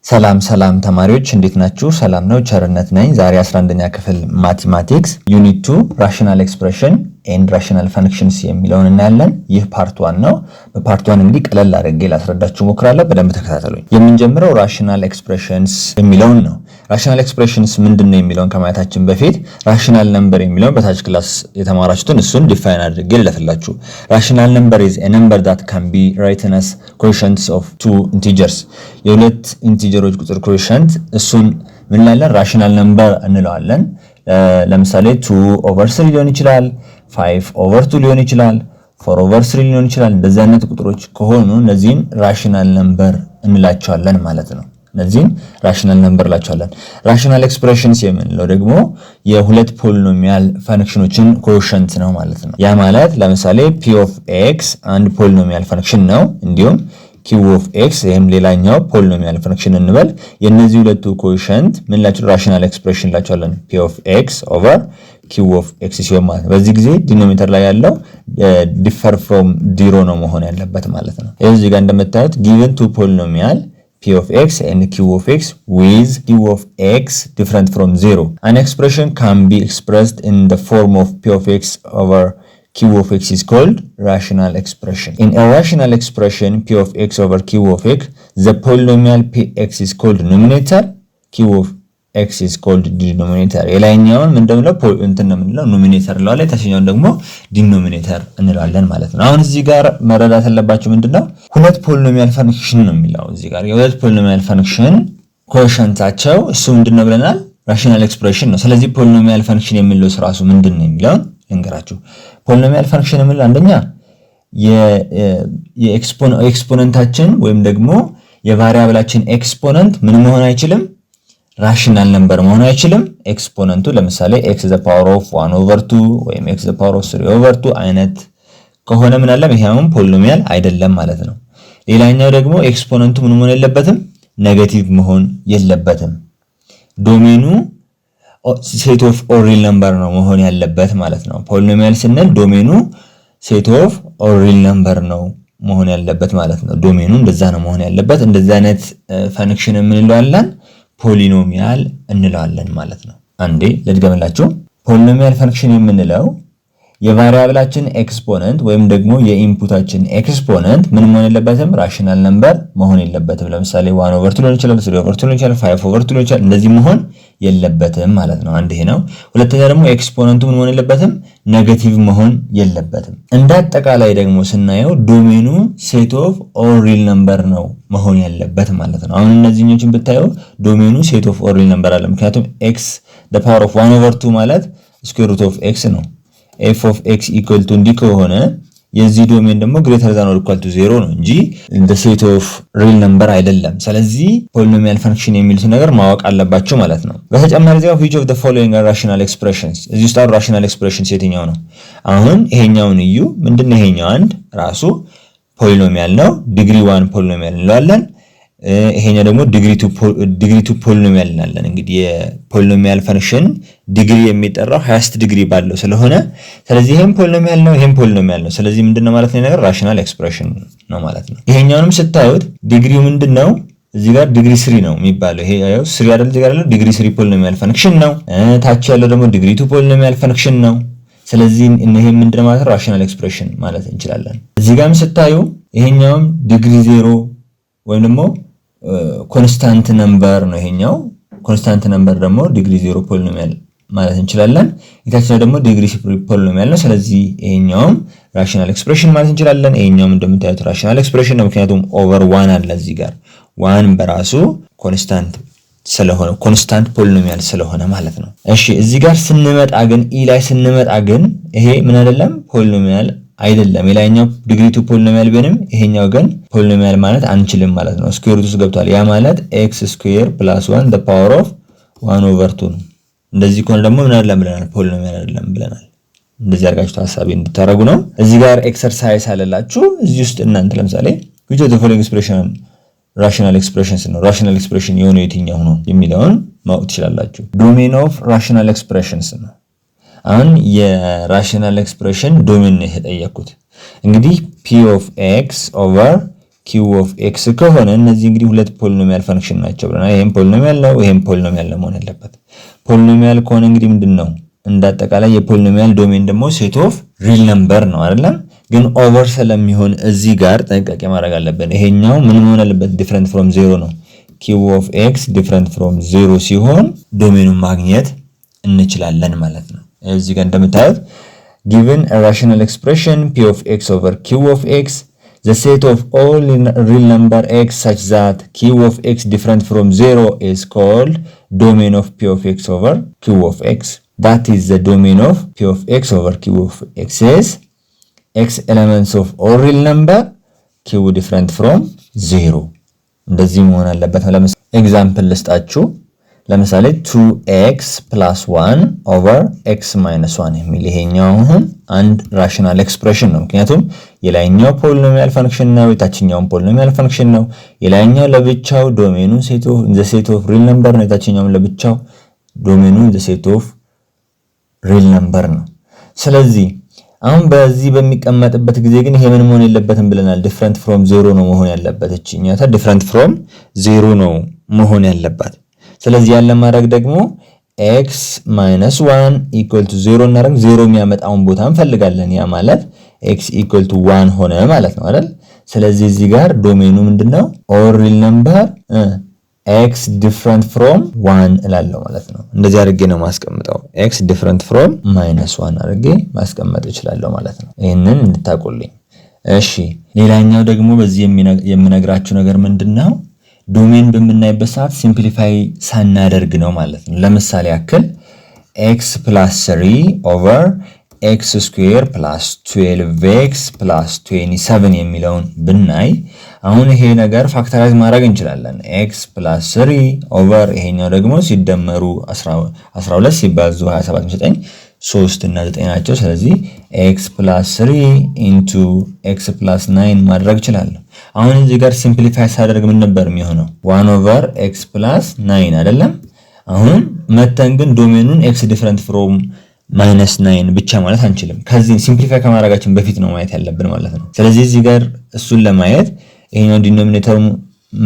ሰላም ተማሪዎች እንዴት ናችሁ? ሰላም ነው፣ ቸርነት ነኝ። ዛሬ 11ኛ ክፍል ማቴማቲክስ ዩኒት 2 ራሽናል ኤክስፕሬሽን ኤንድ ራሽናል ፈንክሽንስ የሚለውን እናያለን። ይህ ፓርት 1 ነው። በፓርት 1 እንግዲህ ቀለል አድርጌ ላስረዳችሁ ሞክራለሁ። በደንብ ተከታተሉኝ። የምንጀምረው ራሽናል ኤክስፕሬሽንስ የሚለውን ነው። ራሽናል ኤክስፕሬሽንስ ምንድነው የሚለውን ከማየታችን በፊት ራሽናል ነምበር የሚለውን በታች ክላስ የተማራችሁትን እሱን ዲፋይን አድርጌ ልለፍላችሁ። ራሽናል ነምበር is a number that can be written as quotients of two integers። የሁለት ኢንቲጀሮች ቁጥር ኮኤፊሺየንት እሱን ምን እንላለን? ራሽናል ነምበር እንለዋለን። ለምሳሌ 2/3 ሊሆን ይችላል፣ 5/2 ሊሆን ይችላል፣ 4/3 ሊሆን ይችላል። እንደዚህ አይነት ቁጥሮች ከሆኑ እነዚህን ራሽናል ነምበር እንላቸዋለን ማለት ነው። እነዚህን ራሽናል ነምበር እንላቸዋለን። ራሽናል ኤክስፕሬሽንስ የምንለው ደግሞ የሁለት ፖሊኖሚያል ፈንክሽኖችን ኮኤፊሺየንት ነው ማለት ነው። ያ ማለት ለምሳሌ p of x አንድ ፖሊኖሚያል ፈንክሽን ነው፣ እንዲሁም q of x ይሄም ሌላኛው ፖሊኖሚያል ፈንክሽን እንበል። የነዚህ ሁለቱ ኮኤፊሺየንት ምን ላቸው ራሽናል ኤክስፕሬሽን ላቸዋለን p of x over q of x ሲሆን ማለት ነው። በዚህ ጊዜ ዲኖሚኔተር ላይ ያለው ዲፈር ፍሮም 0 ነው መሆን ያለበት ማለት ነው። እዚህ ጋር እንደምታዩት given two polynomial p of x and q of x with q of x different from 0, an expression can be expressed in the form of p of x over q of x is called rational expression. In a rational expression p of x over q of x, the polynomial px is called numerator, q of x is called denominator. የላይኛውን ምን እንደምለው እንትን ነው የምንለው ኑሚኔተር እንለዋለን፣ የታችኛውን ደግሞ ዲኖሚኔተር እንለዋለን ማለት ነው። አሁን እዚህ ጋር መረዳት ያለባችሁ ምንድነው ሁለት ፖሊኖሚያል ፈንክሽን ነው የሚለው እዚህ ጋር የሁለት ፖሊኖሚያል ፈንክሽን ኮኤፊሺየንታቸው እሱ ምንድነው ብለናል? ራሽናል ኤክስፕሬሽን ነው። ስለዚህ ፖሊኖሚያል ፈንክሽን የሚለው ራሱ ምንድነው የሚለው ልንገራችሁ። ፖሊኖሚያል ፈንክሽን የሚለው አንደኛ የኤክስፖነንታችን ወይም ደግሞ የቫሪያብላችን ኤክስፖነንት ምን መሆን አይችልም? ራሽናል ነምበር መሆን አይችልም። ኤክስፖነንቱ ለምሳሌ x the power of 1/2 ወይም x the power of 3/2 አይነት ከሆነ ምን አለም ይሄውን ፖሊኖሚያል አይደለም ማለት ነው። ሌላኛው ደግሞ ኤክስፖነንቱ ምን መሆን የለበትም? ኔጌቲቭ መሆን የለበትም። ዶሜኑ ሴት ኦፍ ኦር ሪል ነምበር ነው መሆን ያለበት ማለት ነው። ፖሊኖሚያል ስንል ዶሜኑ ሴት ኦፍ ኦር ሪል ነምበር ነው መሆን ያለበት ማለት ነው። ዶሜኑ እንደዛ ነው መሆን ያለበት። እንደዛ አይነት ፈንክሽን እንለዋለን ፖሊኖሚያል እንለዋለን ማለት ነው። አንዴ ልድገምላችሁ። ፖሊኖሚያል ፈንክሽን የምንለው የቫሪያብላችን ኤክስፖነንት ወይም ደግሞ የኢንፑታችን ኤክስፖነንት ምን መሆን የለበትም? ራሽናል ነምበር መሆን የለበትም። ለምሳሌ 1/2 ሊሆን ይችላል፣ 3/2 ሊሆን ይችላል፣ 5/2 ሊሆን ይችላል። እንደዚህ መሆን የለበትም ማለት ነው። አንድ ይሄ ነው። ሁለተኛ ደግሞ ኤክስፖነንቱ ምን መሆን የለበትም? ኔጌቲቭ መሆን የለበትም። እንደ አጠቃላይ ደግሞ ስናየው ዶሜኑ ሴት ኦፍ ኦል ሪል ነምበር ነው መሆን ያለበት ማለት ነው። አሁን እነዚህኞችን ብታየው ዶሜኑ ሴት ኦፍ ኦል ሪል ነምበር አለ። ምክንያቱም x the power of 1/2 ማለት ስኩዌር ሩት ኦፍ x ነው። f of x equal to እንዲህ ከሆነ የዚህ ዶሜን ደግሞ greater than or equal to 0 ነው እንጂ the set of real number አይደለም። ስለዚህ polynomial function የሚሉት ነገር ማወቅ አለባችሁ ማለት ነው። በተጨማሪ እዚህ which of the following are rational expressions እዚህ ውስጥ rational expressions የትኛው ነው? አሁን ይሄኛውን እዩ። ምንድነው ይሄኛው? አንድ ራሱ ፖሊኖሚያል ነው፣ ዲግሪ 1 ፖሊኖሚያል እንለዋለን። ይሄኛው ደግሞ ዲግሪ 2 ፖሊኖሚያል እንላለን። እንግዲህ የፖሊኖሚያል ፈንክሽን ዲግሪ የሚጠራው ሃይስት ዲግሪ ባለው ስለሆነ ስለዚህ ይሄም ፖሊኖሚያል ነው፣ ይሄም ፖሊኖሚያል ነው። ስለዚህ ምንድነው ማለት ነው ነገር ራሽናል ኤክስፕሬሽን ነው ማለት ነው። ይሄኛውንም ስታዩት ዲግሪው ምንድነው? እዚህ ጋር ዲግሪ 3 ነው የሚባለው። ይሄ ያው 3 አይደል? እዚህ ጋር ያለው ዲግሪ 3 ፖሊኖሚያል ፈንክሽን ነው። ታች ያለው ደግሞ ዲግሪ 2 ፖሊኖሚያል ፈንክሽን ነው። ስለዚህ ይሄ ምንድነው ማለት ራሽናል ኤክስፕሬሽን ማለት እንችላለን። እዚህ ጋርም ስታዩ ይሄኛውም ዲግሪ 0 ወይም ደግሞ ኮንስታንት ነምበር ነው። ይሄኛው ኮንስታንት ነምበር ደግሞ ዲግሪ 0 ፖሊኖሚያል ማለት እንችላለን። የታችኛው ደግሞ ዲግሪ 3 ፖሊኖሚያል ነው። ስለዚህ ይሄኛውም ራሽናል ኤክስፕሬሽን ማለት እንችላለን። ይሄኛውም እንደምታዩት ራሽናል ኤክስፕሬሽን ነው፣ ምክንያቱም ኦቨር 1 አለ እዚህ ጋር 1 በራሱ ኮንስታንት ስለሆነ ኮንስታንት ፖሊኖሚያል ስለሆነ ማለት ነው። እሺ እዚህ ጋር ስንመጣ ግን ላይ ስንመጣ ግን ይሄ ምን አይደለም? ፖሊኖሚያል አይደለም። የላይኛው ዲግሪ 2 ፖሊኖሚያል ቢሆንም ይሄኛው ግን ፖሊኖሚያል ማለት አንችልም ማለት ነው። ስኩዌር ሩት ውስጥ ገብቷል። ያ ማለት x ስኩዌር + 1 the power of 1/2 ነው። እንደዚህ ከሆነ ደግሞ ምን አይደለም ብለናል? ፖሊኖሚያል አይደለም ብለናል። እንደዚህ አድርጋችሁ ሐሳቤ እንድታረጉ ነው። እዚህ ጋር ኤክሰርሳይዝ አለላችሁ። እዚህ ውስጥ እናንተ ለምሳሌ which of the following expression rational expressions ነው rational expression የሆነ የትኛው ነው የሚለውን ማወቅ ትችላላችሁ። ዶሜን ኦፍ rational expressions ነው። አሁን የራሽናል ኤክስፕሬሽን ዶሜን ነው የተጠየቁት። እንግዲህ p of x over q of x ከሆነ እነዚህ እንግዲህ ሁለት ፖሊኖሚያል ፈንክሽን ናቸው ብለናል። ይሄም ፖሊኖሚያል ነው፣ ይሄም ፖሊኖሚያል ነው መሆን ያለበት። ፖሊኖሚያል ከሆነ እንግዲህ ምንድነው እንዳጠቃላይ የፖሊኖሚያል ዶሜን ደግሞ ሴት ኦፍ ሪል ነምበር ነው አይደለም። ግን ኦቨር ስለሚሆን እዚህ ጋር ጥንቃቄ ማድረግ አለብን። ይሄኛው ምን መሆን አለበት? ዲፈረንት ፍሮም ዜሮ ነው። q of x ዲፈረንት ፍሮም ዜሮ ሲሆን ዶሜኑን ማግኘት እንችላለን ማለት ነው። እዚህ ጋር እንደምታዩት given a rational expression p of x over q of x, the set of all real number x such that q of x different from 0 is called domain of p of x over q of x. That is the domain of p of x over q of x is x elements of all real number q different from 0. እንደዚህ መሆን አለበት። ለምሳሌ ኤግዛምፕል ልስጣችሁ። ለምሳሌ 2x plus 1 over x minus 1 የሚል ይሄኛው አሁን አንድ ራሽናል ኤክስፕሬሽን ነው። ምክንያቱም የላይኛው ፖሊኖሚያል ፈንክሽን ነው፣ የታችኛው ፖሊኖሚያል ፈንክሽን ነው። የላይኛው ለብቻው ዶሜኑ ሴት ኦፍ ሪል ነምበር ነው፣ የታችኛው ለብቻው ዶሜኑ ሴት ኦፍ ሪል ነምበር ነው። ስለዚህ አሁን በዚህ በሚቀመጥበት ጊዜ ግን ይሄ ምን መሆን የለበትም ብለናል? ዲፈረንት ፍሮም ዜሮ ነው መሆን ያለበት። እቺኛታ ዲፈረንት ፍሮም ዜሮ ነው መሆን ያለባት። ስለዚህ ያለ ማድረግ ደግሞ x minus 1 equal to 0 እናደርግ 0 የሚያመጣውን ቦታ እንፈልጋለን። ያ ማለት x equal to 1 ሆነ ማለት ነው አይደል? ስለዚህ እዚህ ጋር ዶሜኑ ምንድነው? all real number x different from 1 እላለሁ ማለት ነው። እንደዚህ አድርጌ ነው ማስቀምጠው። x different from -1 አድርጌ ማስቀመጥ እችላለሁ ማለት ነው። ይሄንን እንድታቆልኝ። እሺ ሌላኛው ደግሞ በዚህ የምነግራችሁ ነገር ምንድነው? ዶሜን በምናይበት ሰዓት ሲምፕሊፋይ ሳናደርግ ነው ማለት ነው። ለምሳሌ ያክል x + 3 over x square plus 12x plus 27 የሚለውን ብናይ አሁን ይሄ ነገር ፋክተራይዝ ማድረግ እንችላለን። x + 3 over ይሄኛው ደግሞ ሲደመሩ 12 ሲባዙ 27 9 3 እና 9 ናቸው። ስለዚህ x + 3 into x + 9 ማድረግ እችላለሁ። አሁን እዚህ ጋር ሲምፕሊፋይ ሳደርግ ምን ነበር የሚሆነው? 1 over x + 9 አይደለም። አሁን መተን ግን ዶሜኑን x different from -9 ብቻ ማለት አንችልም። ከዚህ ሲምፕሊፋይ ከማድረጋችን በፊት ነው ማየት ያለብን ማለት ነው። ስለዚህ እዚህ ጋር እሱን ለማየት ይሄኛው ዲኖሚኔተር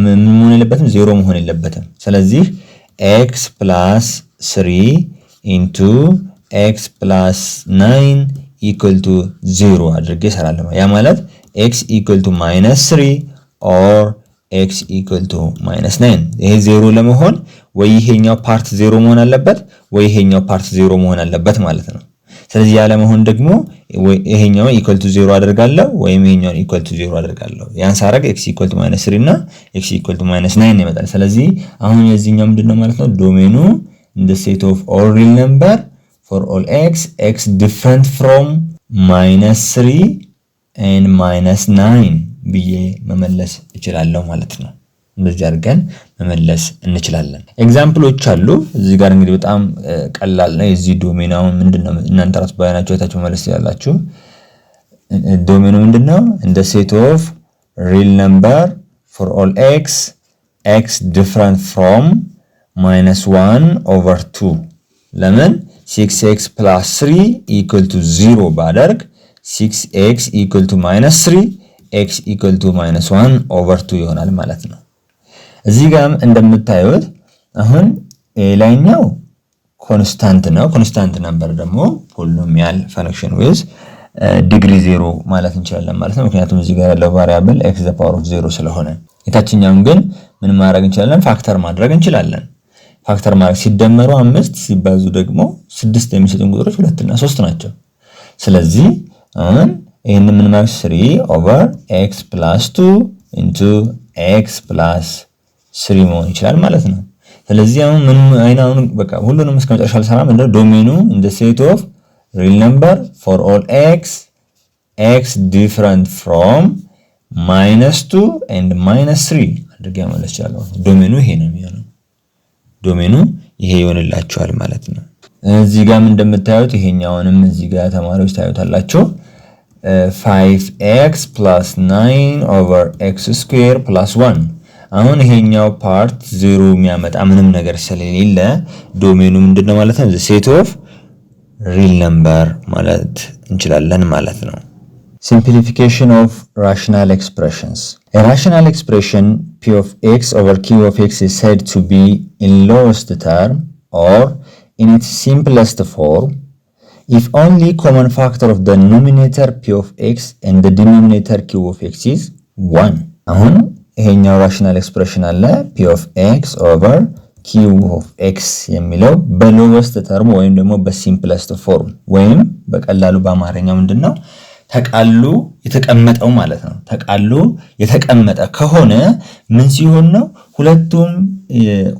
ምን መሆን የለበትም? ዜሮ መሆን የለበትም። ስለዚህ x + 3 into x + 9 equal to 0 አድርጌ እሰራለሁ። ያ ማለት x equal to -3 or x equal to -9። ይሄ 0 ለመሆን ወይ ይሄኛው ፓርት 0 መሆን አለበት ወይ ይሄኛው ፓርት 0 መሆን አለበት ማለት ነው። ስለዚህ ያለ መሆን ደግሞ ይሄኛው equal to 0 አደርጋለሁ ወይም ይሄኛው equal to 0 አደርጋለሁ። ያን ሳረግ x equal to -3 እና x equal to -9 ይመጣል። ስለዚህ አሁን የዚህኛው ምንድነው ማለት ነው? ዶሜኑ in the set of all real number for all x different from -3 and -9 ብዬ መመለስ እችላለሁ ማለት ነው። እንደዚህ አድርገን መመለስ እንችላለን። ኤግዛምፕሎች አሉ እዚህ ጋር እንግዲህ በጣም ቀላል ነው። የዚህ ዶሜናው ምንድነው? እናንተ ራስ ባያናችሁ አይታችሁ መመለስ ያላችሁ ዶሜኑ ምንድነው? in the set of real number for all x different from -1 over 2 ለምን 6x + 3 equal to 0 ባደርግ 6x equal to -3 x equal to -1 over 2 ይሆናል ማለት ነው። እዚህ ጋርም እንደምታዩት አሁን ላይኛው ኮንስታንት ነው። ኮንስታንት ነምበር ደግሞ ፖሊኖሚያል ፈንክሽን ዊዝ ዲግሪ 0 ማለት እንችላለን ማለት ነው። ምክንያቱም እዚህ ጋር ያለው ቫሪያብል x the power of 0 ስለሆነ። የታችኛውን ግን ምን ማድረግ እንችላለን? ፋክተር ማድረግ እንችላለን። ፋክተር ማድረግ ሲደመሩ 5 ሲባዙ ደግሞ 6 የሚሰጡን ቁጥሮች 2 እና 3 ናቸው። ስለዚህ አሁን ይሄንን ምን ማለት 3 over x + 2 into x + 3 መሆን ይችላል ማለት ነው። ስለዚህ አሁን ምን አይናውን በቃ ሁሉንም እስከ መጨረሻ አልሰራም። እንደው ዶሜኑ in the set of real number for all x different from -2 and -3 አድርጌ ማለት ይችላል። ዶሜኑ ይሄ ነው የሚሆነው። ዶሜኑ ይሄ ይሆንላችኋል ማለት ነው። እዚህ ጋርም እንደምታዩት ይሄኛውንም እዚህ ጋር ተማሪዎች ታዩታላችሁ 5x + 9 over x square + 1 አሁን ይሄኛው ፓርት 0 የሚያመጣ ምንም ነገር ስለሌለ ዶሜኑ ምንድነው ማለት ነው? the set of real number ማለት እንችላለን ማለት ነው። simplification of rational expressions A rational expression p of x over q of x is said to be in lowest term or in its simplest form if only common factor of the numerator p of x and the denominator q of x is 1. አሁን ይሄኛው ራሽናል ኤክስፕሬሽን አለ p of x over q of x የሚለው በሎወስት ተርም ወይም ደግሞ በሲምፕለስት ፎርም ወይም በቀላሉ በአማርኛው ምንድነው ተቃሉ የተቀመጠው ማለት ነው። ተቃሉ የተቀመጠ ከሆነ ምን ሲሆን ነው?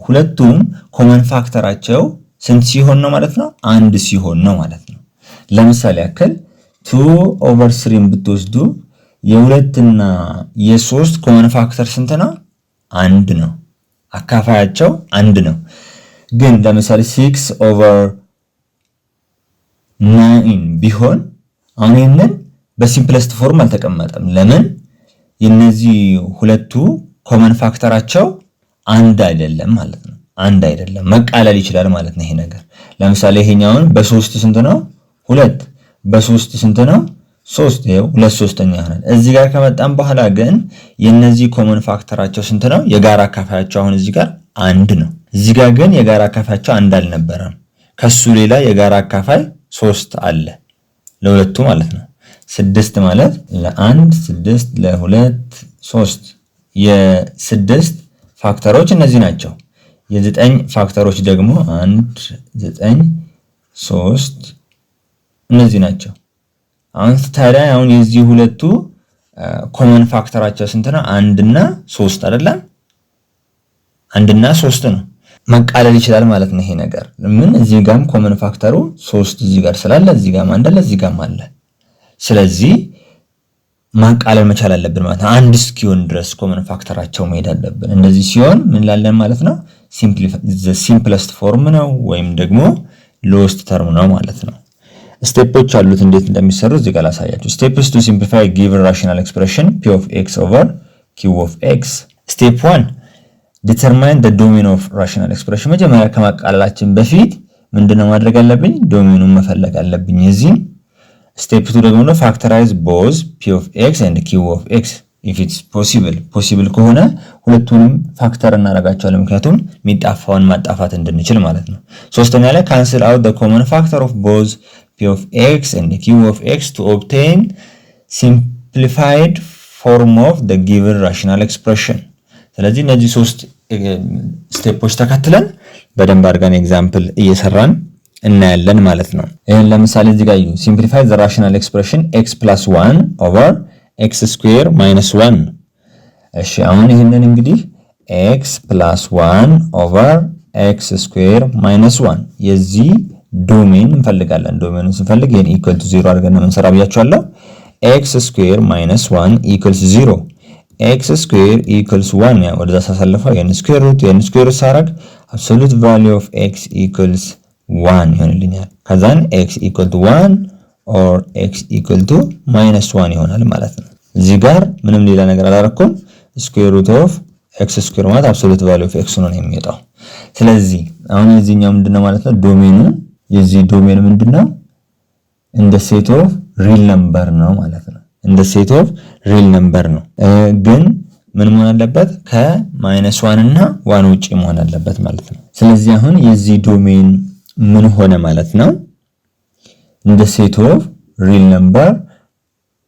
ሁለቱም ኮመን ፋክተራቸው ስንት ሲሆን ነው ማለት ነው? አንድ ሲሆን ነው ማለት ነው። ለምሳሌ ያክል 2/3 ብትወስዱ የሁለትና የሶስት ኮመን ፋክተር ስንት ነው? አንድ ነው። አካፋያቸው አንድ ነው። ግን ለምሳሌ 6/9 ቢሆን አሁን ይሄንን በሲምፕለስት ፎርም አልተቀመጠም። ለምን? የነዚህ ሁለቱ ኮመን ፋክተራቸው አንድ አይደለም ማለት ነው። አንድ አይደለም፣ መቃለል ይችላል ማለት ነው ይሄ ነገር። ለምሳሌ ይሄኛውን በ3 ስንት ነው? 2 በ3 ስንት ነው? 3 ይሄው 2/3 ይሆናል። እዚህ ጋር ከመጣን በኋላ ግን የነዚህ ኮመን ፋክተራቸው ስንት ነው? የጋራ አካፋያቸው አሁን እዚህ ጋር አንድ ነው። እዚህ ጋር ግን የጋራ አካፋያቸው አንድ አልነበረም። ከሱ ሌላ የጋራ አካፋይ 3 አለ ለሁለቱ ማለት ነው። 6 ማለት ለ1 6 ለ2 3 የ6 ፋክተሮች እነዚህ ናቸው። የ9 ፋክተሮች ደግሞ 1 9 3 እነዚህ ናቸው። አሁን ታዲያ አሁን የዚህ ሁለቱ ኮመን ፋክተራቸው ስንት ነው? 1 እና 3 አይደለም? 1 እና 3 ነው። መቃለል ይችላል ማለት ነው ይሄ ነገር። ምን እዚህ ጋርም ኮመን ፋክተሩ 3 እዚህ ጋር ስላለ እዚህ ጋርም አንድ አለ እዚህ ጋርም አለ። ስለዚህ ማቃለል መቻል አለብን ማለት ነው። አንድ እስኪሆን ድረስ ኮመን ፋክተራቸው መሄድ አለብን። እንደዚህ ሲሆን ምን ላለን ማለት ነው? ሲምፕለስት ፎርም ነው ወይም ደግሞ ሎወስት ተርም ነው ማለት ነው። ስቴፖች አሉት እንዴት እንደሚሰሩ እዚህ ጋር ላሳያችሁ። ስቴፕስ ቱ ሲምፕሊፋይ ጊቨን ራሽናል ኤክስፕሬሽን p of x over q of x። ስቴፕ 1 ዲተርማይን the domain of rational expression። መጀመሪያ ከማቃለላችን በፊት ምንድነው ማድረግ አለብኝ? ዶሜኑን መፈለግ አለብኝ የዚህ። ስቴፕ 2 ደግሞ ፋክተራይዝ both p of x and q of x if it's possible ከሆነ ሁለቱንም ፋክተር እናደርጋቸዋለን፣ ምክንያቱም የሚጣፋውን ማጣፋት እንድንችል ማለት ነው። ሶስተኛ ላይ cancel out the common factor of both p of x and q of x to obtain simplified form of the given rational expression። ስለዚህ እነዚህ ሶስት ስቴፖች ተከትለን በደንብ አድርገን ኤግዛምፕል እየሰራን እናያለን ማለት ነው። ይሄን ለምሳሌ እዚህ ጋር simplify the rational expression x plus 1 over x square minus 1። እሺ አሁን ይሄንን እንግዲህ x plus 1 over x square minus 1 የዚህ ዶሜን እንፈልጋለን። ዶሜኑን ስንፈልግ ይሄን ኢኳል ቱ 0 አድርገን ነው የምንሰራ ብያችኋለሁ። x square minus 1 equals 0 x square equals 1 ያው ወደዛ ሳሳልፈው የn square root ሳረግ absolute value of x equals 1 ይሆንልኛል። ከዛን x equal to 1 or x equal to minus 1 ይሆናል ማለት ነው። እዚህ ጋር ምንም ሌላ ነገር አላረኩም። square root of x square ማለት absolute value of x ነው የሚመጣው። ስለዚህ አሁን የዚህኛው ምንድነው ማለት ነው? ዶሜኑ የዚህ ዶሜን ምንድነው? እንደ ሴት ኦፍ ሪል ነምበር ነው ማለት ነው። እንደ ሴት ኦፍ ሪል ነምበር ነው። ግን ምን መሆን አለበት? ከ-1 እና 1 ውጪ መሆን አለበት ማለት ነው። ስለዚህ አሁን የዚህ ዶሜን ምን ሆነ ማለት ነው? እንደ ሴት ኦፍ ሪል ነምበር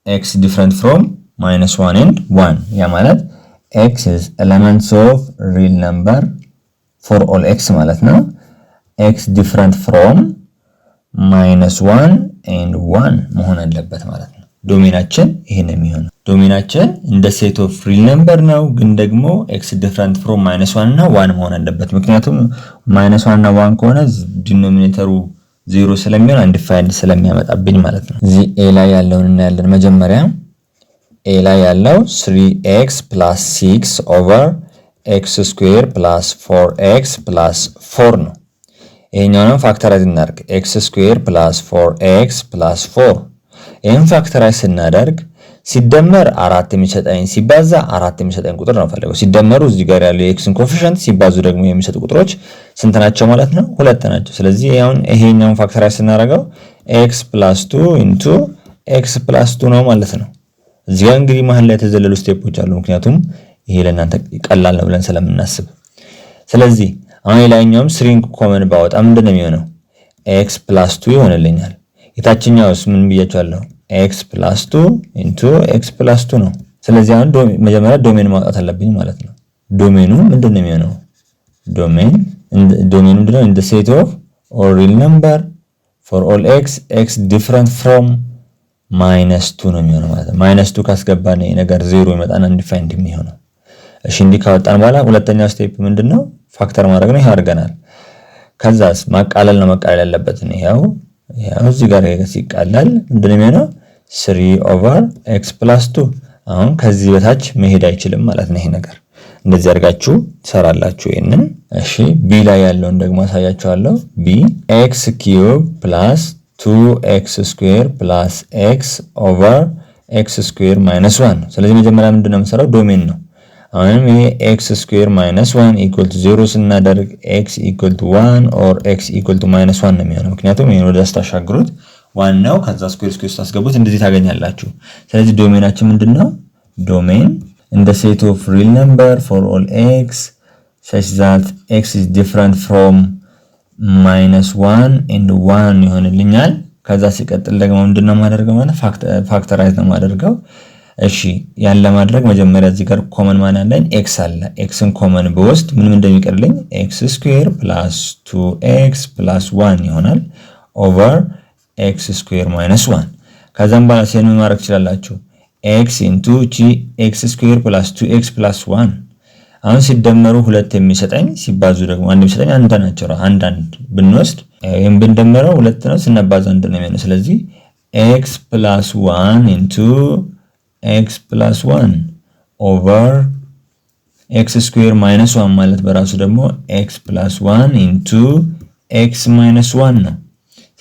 x different from -1 and 1 ያ ማለት x is elements of real number for all x ማለት ነው። x different from -1 and 1 መሆን አለበት ማለት ነው። ዶሜናችን ይሄን ነው የሚሆነው። ዶሜናችን እንደ ሴት ኦፍ ሪል ነምበር ነው፣ ግን ደግሞ x different from -1 እና 1 መሆን አለበት። ምክንያቱም -1 እና 1 ከሆነ ዲኖሚኔተሩ 0 ስለሚሆን አንዲፋይንድ ስለሚያመጣብኝ ማለት ነው። እዚህ a ላይ ያለውን እናያለን። መጀመሪያ a ላይ ያለው 3x + 6 over x square plus 4x plus 4 ነው። ይሄኛውን ፋክተራይዝ እናድርግ። x square plus 4x plus 4 ይሄን ፋክተራይዝ ስናደርግ ሲደመር 4 የሚሰጠኝ ሲባዛ 4 የሚሰጠኝ ቁጥር ነው ፈልገው። ሲደመሩ እዚህ ጋር ያለው የኤክስን ኮኤፊሺየንት ሲባዙ ደግሞ የሚሰጡ ቁጥሮች ስንት ናቸው ማለት ነው? 2 ናቸው። ስለዚህ ይሄኛውን ፋክተራይዝ ስናደርገው x + 2 * x + 2 ነው ማለት ነው። እዚህ ጋር እንግዲህ መሀል ላይ የተዘለሉ ስቴፖች አሉ፣ ምክንያቱም ይሄ ለእናንተ ቀላል ነው ብለን ስለምናስብ። ስለዚህ አሁን የላይኛውም 3 ኮመን ባወጣ ምንድን ነው የሚሆነው? ኤክስ ፕላስ 2 ይሆንልኛል። የታችኛውስ ምን ብያቸዋለሁ? ኤክስ ፕላስ 2 ኢንቱ ኤክስ ፕላስ 2 ነው። ስለዚህ አሁን መጀመሪያ ዶሜን ማውጣት አለብኝ ማለት ነው። ዶሜኑ ምንድን ነው የሚሆነው? ዶሜኑ ምንድን ነው? ኢን ዘ ሴት ኦፍ ኦል ሪል ነምበር ፎር ኦል ኤክስ ኤክስ ዲፍረንት ፍሮም -2 ነው የሚሆነው ማለት ነው። -2 ካስገባን ይሄ ነገር 0 ይመጣና ኢንዲፋይንድ የሚሆነው። እሺ እንዲህ ካወጣን በኋላ ሁለተኛው ስቴፕ ምንድነው? ፋክተር ማድረግ ነው። ይሄ አድርገናል። ከዛስ ማቃለል ነው መቃለል ያለበት ነው። ያው እዚህ ጋር ሲቃለል ምንድነው የሚሆነው? 3/x + 2። አሁን ከዚህ በታች መሄድ አይችልም ማለት ነው። ይሄ ነገር እንደዚህ አድርጋችሁ ትሰራላችሁ ይሄንን። እሺ ቢ ላይ ያለውን ደግሞ አሳያችኋለሁ። ቢ x³ + 2x² + x/(x² - 1) ስለዚህ መጀመሪያ ምንድነው የምንሰራው? ዶሜን ነው። አሁንም ይሄ x² - 1 = 0 ስናደርግ x = 1 or x = -1 ነው የሚሆነው። ምክንያቱም ይሄን ወደ አስተሻግሩት ዋናው ከዛ ስኩዌር ታስገቡት እንደዚህ ታገኛላችሁ። ስለዚህ ዶሜናችን ምንድነው? ዶሜን in the set of real number for all x such that x is different from -1 and 1 ይሆንልኛል። ከዛ ሲቀጥል ደግሞ ምንድነው ማደርገው ማለት ፋክተራይዝ ነው ማደርገው። እሺ ያን ለማድረግ መጀመሪያ እዚህ ጋር ኮመን ማን አለኝ? ኤክስ አለ። ኤክስን ኮመን በውስጥ ምንም እንደሚቀርልኝ x² + 2x + 1 ይሆናል ኦቨር x² - 1። ከዛም በኋላ ሲን ማድረግ ትችላላችሁ x into x² + 2x + 1 አሁን ሲደመሩ ሁለት የሚሰጠኝ ሲባዙ ደግሞ አንድ የሚሰጠኝ አንድ ናቸው። አንድ ብንወስድ ይሄን ብንደምረው ሁለት ነው፣ ስናባዛ አንድ ነው የሚሆነው። ስለዚህ x + 1 into x + 1 ኦቨር x² - 1 ማለት በራሱ ደግሞ x + 1 into x - 1 ነው።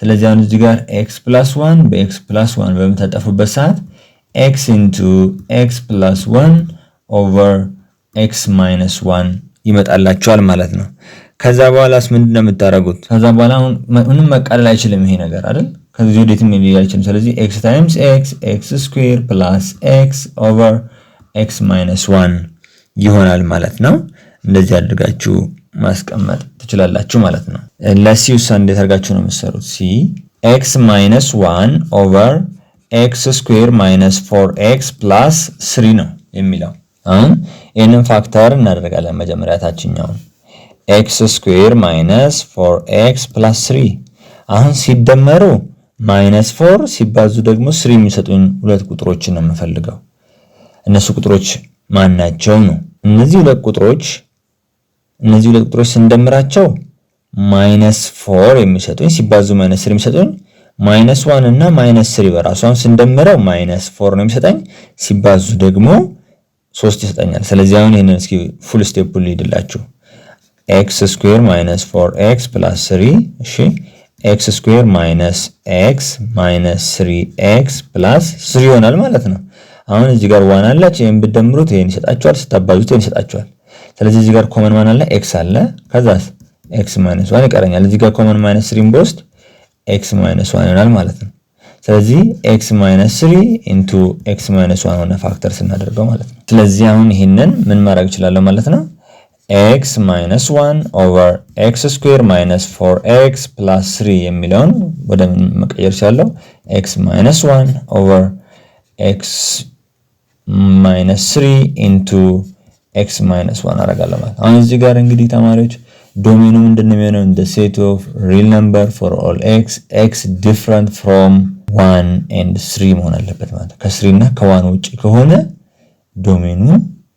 ስለዚህ አሁን እዚህ ጋር x + 1 በx + 1 በመታጠፉበት ሰዓት x into x + 1 ኦቨር x - 1 ይመጣላችኋል ማለት ነው። ከዛ በኋላስ ምንድነው የምታደርጉት? ከዛ በኋላ አሁን ምንም መቃለል አይችልም ይሄ ነገር አይደል? ከዚህ ወዴትም ሊሄድ አይችልም። ስለዚህ x times x x² + x ኦቨር x - 1 ይሆናል ማለት ነው። እንደዚህ አድርጋችሁ ማስቀመጥ ትችላላችሁ ማለት ነው። ለሲውስ እንዴት አድርጋችሁ ነው የምትሰሩት? ሲ x - 1 ኦቨር x² - 4x + 3 ነው የሚለው። አሁን ይሄንን ፋክተር እናደርጋለን። መጀመሪያ ታችኛውን x² - 4x + 3 አሁን ሲደመሩ -4 ሲባዙ ደግሞ 3 የሚሰጡኝ ሁለት ቁጥሮችን ነው የምፈልገው። እነሱ ቁጥሮች ማን ናቸው ነው? እነዚህ ሁለት ቁጥሮች ስንደምራቸው -4 የሚሰጡኝ ሲባዙ -3 የሚሰጡኝ -1 እና -3 በራሱ አሁን ስንደምረው -4 ነው የሚሰጠኝ ሲባዙ ደግሞ 3 ይሰጠኛል። ስለዚህ አሁን ይሄንን እስኪ ፉል ስቴፕ ልሂድላችሁ። x² - 4x + 3 እሺ x² - x - 3x + 3 ይሆናል ማለት ነው። አሁን እዚህ ጋር ዋን አለች። ይሄን ብትደምሩት ይሄን ይሰጣችኋል፣ ስታባዙት ይሄን ይሰጣችኋል። ስለዚህ እዚህ ጋር ኮመን ማን አለ? x አለ። ከዛስ x - 1 ይቀረኛል። እዚህ ጋር ኮመን -3 ብወስድ x - 1 ይሆናል ማለት ነው። ስለዚህ x - 3 into x - 1 ሆነ ፋክተር ስናደርገው ማለት ነው። ስለዚህ አሁን ይሄንን ምን ማድረግ እችላለሁ ማለት ነው? x - 1 ኦቨር x² - 4x + 3 የሚለውን ወደ መቀየር ሲያለው x - 1 ኦቨር x - 3 into x - 1 አደርጋለሁ ማለት ነው። አሁን እዚህ ጋር እንግዲህ ተማሪዎች ዶሜኑ ምንድነው የሚሆነው? in the set of real number for all x x different from 1 and 3 መሆን አለበት ማለት ነው። ከ3 እና ከ1 ውጪ ከሆነ ዶሜኑ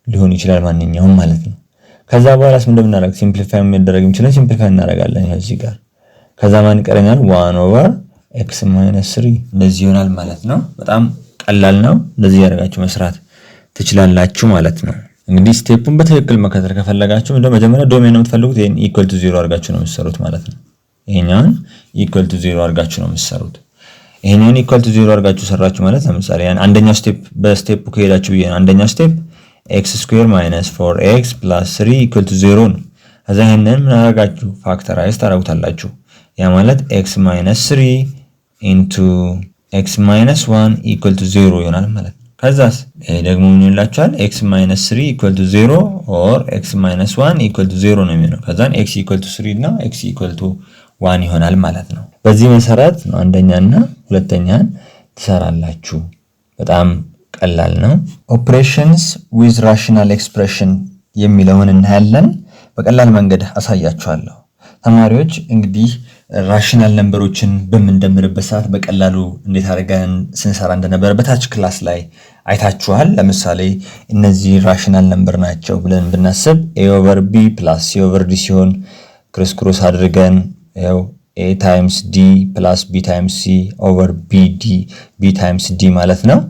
ሊሆን ይችላል ማንኛውም ማለት ነው። ከዛ በኋላስ ምንድነው የምናደርግ? ሲምፕሊፋይ የሚደረግ የሚችለው ሲምፕሊፋይ እናደርጋለን እዚህ ጋር። ከዛ ማን ይቀረኛል? 1 ኦቨር x - 3 እንደዚህ ይሆናል ማለት ነው። በጣም ቀላል ነው። እንደዚህ ያደርጋችሁ መስራት ትችላላችሁ ማለት ነው። እንግዲህ ስቴፑን በትክክል መከተል ከፈለጋችሁ መጀመሪያ ዶሜን ነው የምትፈልጉት፣ ይሄን ኢኳል ቱ 0 አድርጋችሁ ነው የምትሰሩት ማለት ነው። ይሄኛውን ኢኳል ቱ 0 አድርጋችሁ ነው የምትሰሩት። ይሄኛውን ኢኳል ቱ 0 አድርጋችሁ ሰራችሁ ማለት ለምሳሌ አንደኛው ስቴፕ በስቴፑ ከሄዳችሁ ብዬ ነው። አንደኛው ስቴፕ x² - 4x + 3 = 0 ነው። ከዛ ይሄንን ምን አደረጋችሁ? ፋክተራይዝ ታደርጉታላችሁ። ያ ማለት x - 3 into x - 1 = 0 ይሆናል ማለት ነው። ከዛስ ይሄ ደግሞ ምን ይላችኋል? x - 3 = 0 or x - 1 = 0 ነው የሚሆነው። ከዛን x = 3 እና x = 1 ይሆናል ማለት ነው። በዚህ መሰረት ነው አንደኛና ሁለተኛን ትሰራላችሁ። በጣም ቀላል ነው። ኦፕሬሽንስ ዊዝ ራሽናል ኤክስፕሬሽን የሚለውን እናያለን። በቀላል መንገድ አሳያችኋለሁ። ተማሪዎች እንግዲህ ራሽናል ነምበሮችን በምንደምርበት ሰዓት በቀላሉ እንዴት አድርገን ስንሰራ እንደነበረ በታች ክላስ ላይ አይታችኋል። ለምሳሌ እነዚህ ራሽናል ነምበር ናቸው ብለን ብናስብ a/b + c/d ሲሆን ክሮስ አድርገን ያው a times d + b times c over b times d ማለት ነው።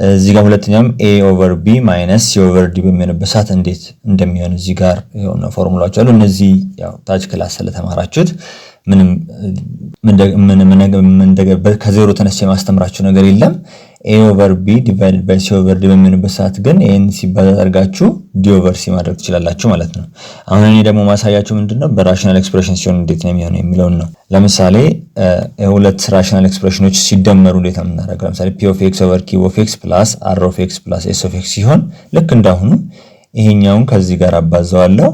እዚህ ጋር ሁለተኛውም a/b - c/d በሚሆንበት ሰዓት እንዴት እንደሚሆን እዚህ ጋር የሆነ ፎርሙላዎች አሉ። እነዚህ ያው ታች ክላስ ስለተማራችሁት ምንም ከዜሮ ተነስቼ የማስተምራችሁ ነገር የለም። a/b / c/d በሚሆንበት ሰዓት ግን ይሄን ሲባዛ አድርጋችሁ d/c ማድረግ ትችላላችሁ ማለት ነው። አሁን እኔ ደግሞ ማሳያችሁ ምንድነው በራሽናል ኤክስፕሬሽን ሲሆን እንዴት ነው የሚሆነው የሚለውን ነው። ለምሳሌ ሁለት ራሽናል ኤክስፕሬሽኖች ሲደመሩ እንዴት ነው የምናደርገው? ለምሳሌ p(q(x) + r(x) + s(x) ሲሆን ልክ እንዳሁኑ ይሄኛውን ከዚህ ጋር አባዛዋለሁ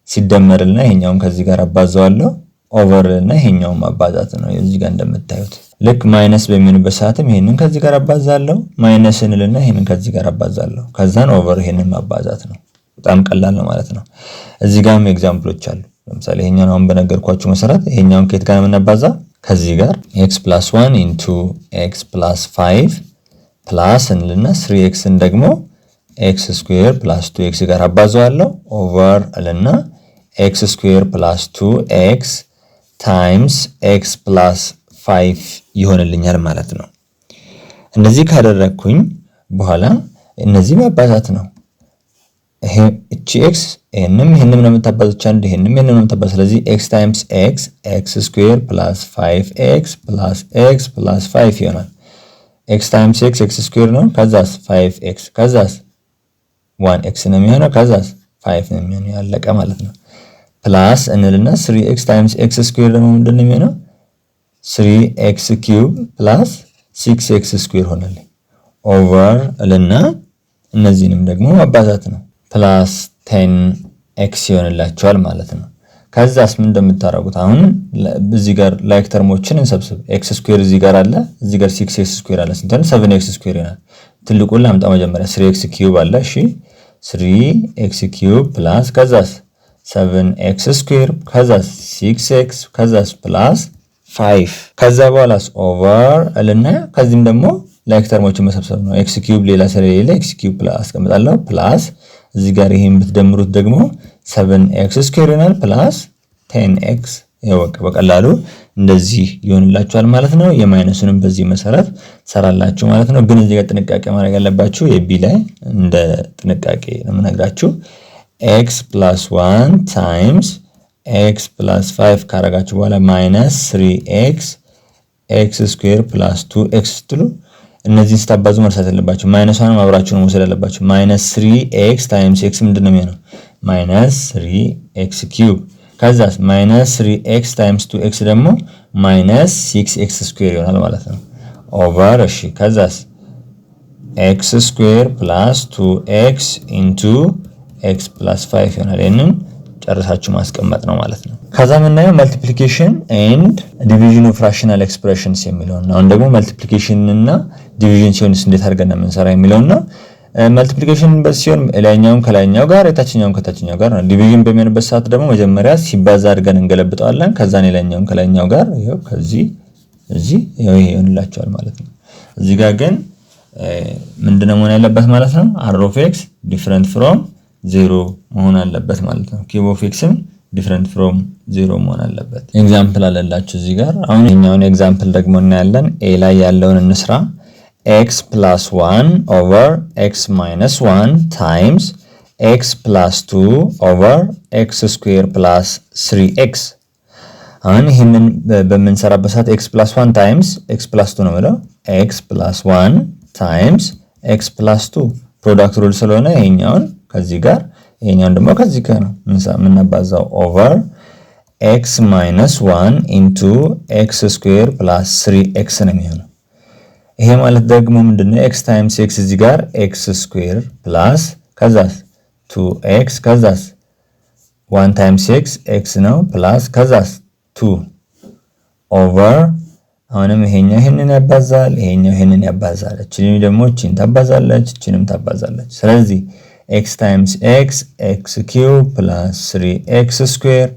ሲደመርልና ይሄኛውን ከዚህ ጋር አባዛዋለሁ ኦቨር እና ይሄኛውን ማባዛት ነው። እዚህ ጋር እንደምታዩት ልክ ማይነስ በሚሆንበት ሰዓትም ይሄንን ከዚህ ጋር አባዛለሁ ማይነስ እንልና ይሄንን ከዚህ ጋር አባዛለሁ ከዛን ኦቨር ይሄንን ማባዛት ነው። በጣም ቀላል ነው ማለት ነው። እዚህ ጋርም ኤግዛምፕሎች አሉ። ለምሳሌ ይሄኛውን አሁን በነገርኳችሁ መሰረት ይሄኛውን ከየት ጋር የምናባዛ ከዚህ ጋር x + 1 * x + 5 ፕላስ እንልና 3xን ደግሞ x² + 2x ጋር አባዛዋለሁ ኦቨር እልና x² + 2x ታይምስ x + 5 ይሆንልኛል ማለት ነው። እንደዚህ ካደረግኩኝ በኋላ እነዚህ ማባዛት ነው። ይሄ እቺ x ይሄንም ነው የምታባዛው አንድ ይሄንም ነው የምታባዛው። ስለዚህ x ታይምስ x x² + 5x + x + 5 ይሆናል። x ታይምስ x x² ነው ከዛስ 5x ከዛስ 1x ነው የሚሆነው ከዛስ 5 ነው የሚሆነው ያለቀ ማለት ነው። ፕላስ እንልና 3x ታይምስ x² ደግሞ ምንድነው የሚሆነው 3x³ + 6x² ሆነልኝ ኦቨር እልና እነዚህንም ደግሞ ማባዛት ነው ፕላስ 10x ይሆንላችኋል ማለት ነው። ከዛስ ምን እንደምታረጉት አሁን እዚህ ጋር ላይክ ተርሞችን እንሰብስብ። x² እዚህ ጋር አለ እዚህ ጋር 6x² አለ ስንት ነው 7x² ይሆናል። ትልቁን ላምጣ መጀመሪያ 3x³ አለ እሺ 3x³ ፕላስ ከዛስ 7x² ከዛስ 6x ከዛስ ፕላስ 5 ከዛ በኋላስ ኦቨር እልና ከዚህም ደግሞ ላይክ ተርሞችን መሰብሰብ ነው። x³ ሌላ ስለሌለ x³ ፕላስ አስቀምጣለሁ ፕላስ እዚህ ጋር ይሄን ብትደምሩት ደግሞ 7x² ይሆናል ፕላስ 10x ይወቅ በቀላሉ እንደዚህ ይሆንላችኋል ማለት ነው። የማይነሱንም በዚህ መሰረት ሰራላችሁ ማለት ነው። ግን እዚህ ጋር ጥንቃቄ ማድረግ ያለባችሁ የቢ ላይ እንደ ጥንቃቄ ነው የምነግራችሁ x + 1 ታይምስ x + 5 ካረጋችሁ በኋላ ማይነስ 3x x² + 2x ስትሉ እነዚህን ስታባዙ መርሳት ያለባችሁ ማይነሷንም አብራችሁ ነው መውሰድ ያለባችሁ። ማይነስ 3x ታይምስ x ምንድነው የሚሆነው ማይነስ 3x³ ከዛስ ማይነስ 3x ታይምስ 2x ደግሞ ማይነስ 6x² ይሆናል ማለት ነው ኦቨር እሺ ከዛስ x² + 2x x + 5 ይሆናል። ይሄንን ጨርሳችሁ ማስቀመጥ ነው ማለት ነው። ከዛ ምናየው መልቲፕሊኬሽን ኤንድ ዲቪዥን ኦፍ ራሽናል ኤክስፕሬሽንስ የሚለው ነው። አሁን ደግሞ መልቲፕሊኬሽን እና ዲቪዥን ሲሆንስ እንዴት አድርገን ነው የምንሰራ የሚለው ነው። መልቲፕሊኬሽን ሲሆን ላይኛውን ከላይኛው ጋር የታችኛውን ከታችኛው ጋር ነው። ዲቪዥን በሚሆንበት ሰዓት ደግሞ መጀመሪያ ሲባዛ አድርገን እንገለብጠዋለን። ከዛ ላይኛውን ከላይኛው ጋር ይሄው ከዚህ እዚህ ይሄ ይሆንላችኋል ማለት ነው። እዚህ ጋር ግን ምንድነው መሆን ያለበት ማለት ነው r of x different from 0 መሆን አለበት ማለት ነው። cube of xም different from 0 መሆን አለበት። ኤግዛምፕል አለላችሁ እዚህ ጋር። አሁን ይሄኛውን ኤግዛምፕል ደግሞ እናያለን። a ላይ ያለውን እንስራ x + 1 over x - 1 times x + 2 over x² + 3x አሁን ይሄንን በመንሰራበት ሰዓት x + 1 times x + 2 ነው ማለት x + 1 times x + 2 ፕሮዳክት ሩል ስለሆነ ይሄኛውን ከዚህ ጋር ይሄኛውን ደግሞ ከዚህ ጋር ነው የምናባዛው ኦቨር x - 1 into x² + 3x ነው የሚሆነው። ይሄ ማለት ደግሞ ምንድነው x ታይምስ x እዚህ ጋር x ስኩዌር ፕላስ ከዛስ 2x ከዛስ 1 ታይምስ x ነው ፕላስ ከዛስ 2 ኦቨር አሁንም ይሄኛው ይሄንን ያባዛል ይሄኛው ይሄንን ያባዛል እቺን ደግሞ እቺን ታባዛለች እቺንም ታባዛለች ስለዚህ x times x cube plus 3x square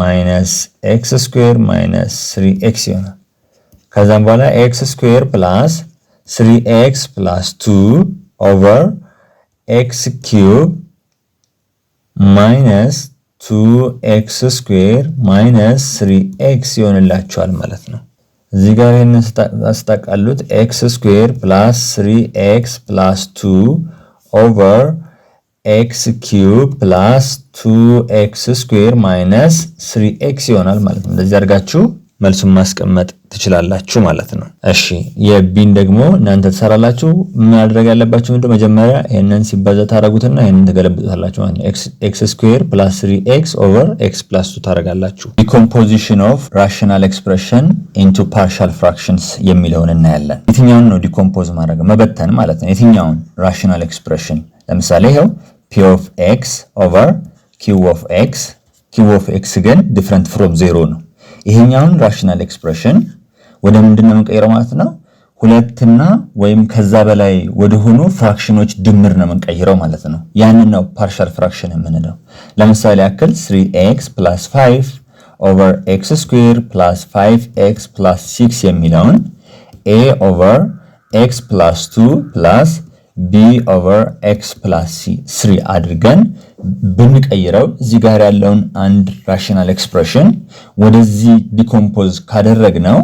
minus x square minus 3x ይሆናል ከዛም በኋላ x square plus 3x plus 2 over x cube minus 2x square minus 3x ይሆንላችኋል ማለት ነው እዚህ ጋር ይሄንን አስተካክሉት x square plus 3x plus 2 over x cube plus 2x square minus 3x ይሆናል ማለት ነው እንደዚህ አድርጋችሁ መልሱን ማስቀመጥ ትችላላችሁ ማለት ነው እሺ የቢን ደግሞ እናንተ ተሰራላችሁ ማድረግ ያለባችሁ ምንድነው መጀመሪያ ይሄንን ሲባዛ ታረጉትና ይሄንን ተገለብጡታላችሁ ማለት ነው x square plus 3x over x plus 2 ታረጋላችሁ decomposition of rational expression into partial fractions የሚለውን እናያለን የትኛውን ነው ዲኮምፖዝ ማድረግ መበተን ማለት ነው የትኛውን rational expression ለምሳሌ ይሄው p of x over q of x ግን different from 0 ነው ይሄኛውን ራሽናል ኤክስፕሬሽን ወደ ምንድነው የምንቀይረው ማለት ነው ሁለትና ወይም ከዛ በላይ ወደ ሆኑ ፍራክሽኖች ድምር ነው የምንቀይረው ማለት ነው ያንን ነው ፓርሻል ፍራክሽን የምንለው ለምሳሌ ያክል 3x + 5 over x square plus 5x plus 6 የሚለውን a over x plus 2 plus b over x plus 3 አድርገን ብንቀይረው እዚህ ጋር ያለውን አንድ ራሽናል ኤክስፕሬሽን ወደዚህ ዲኮምፖዝ ካደረግነው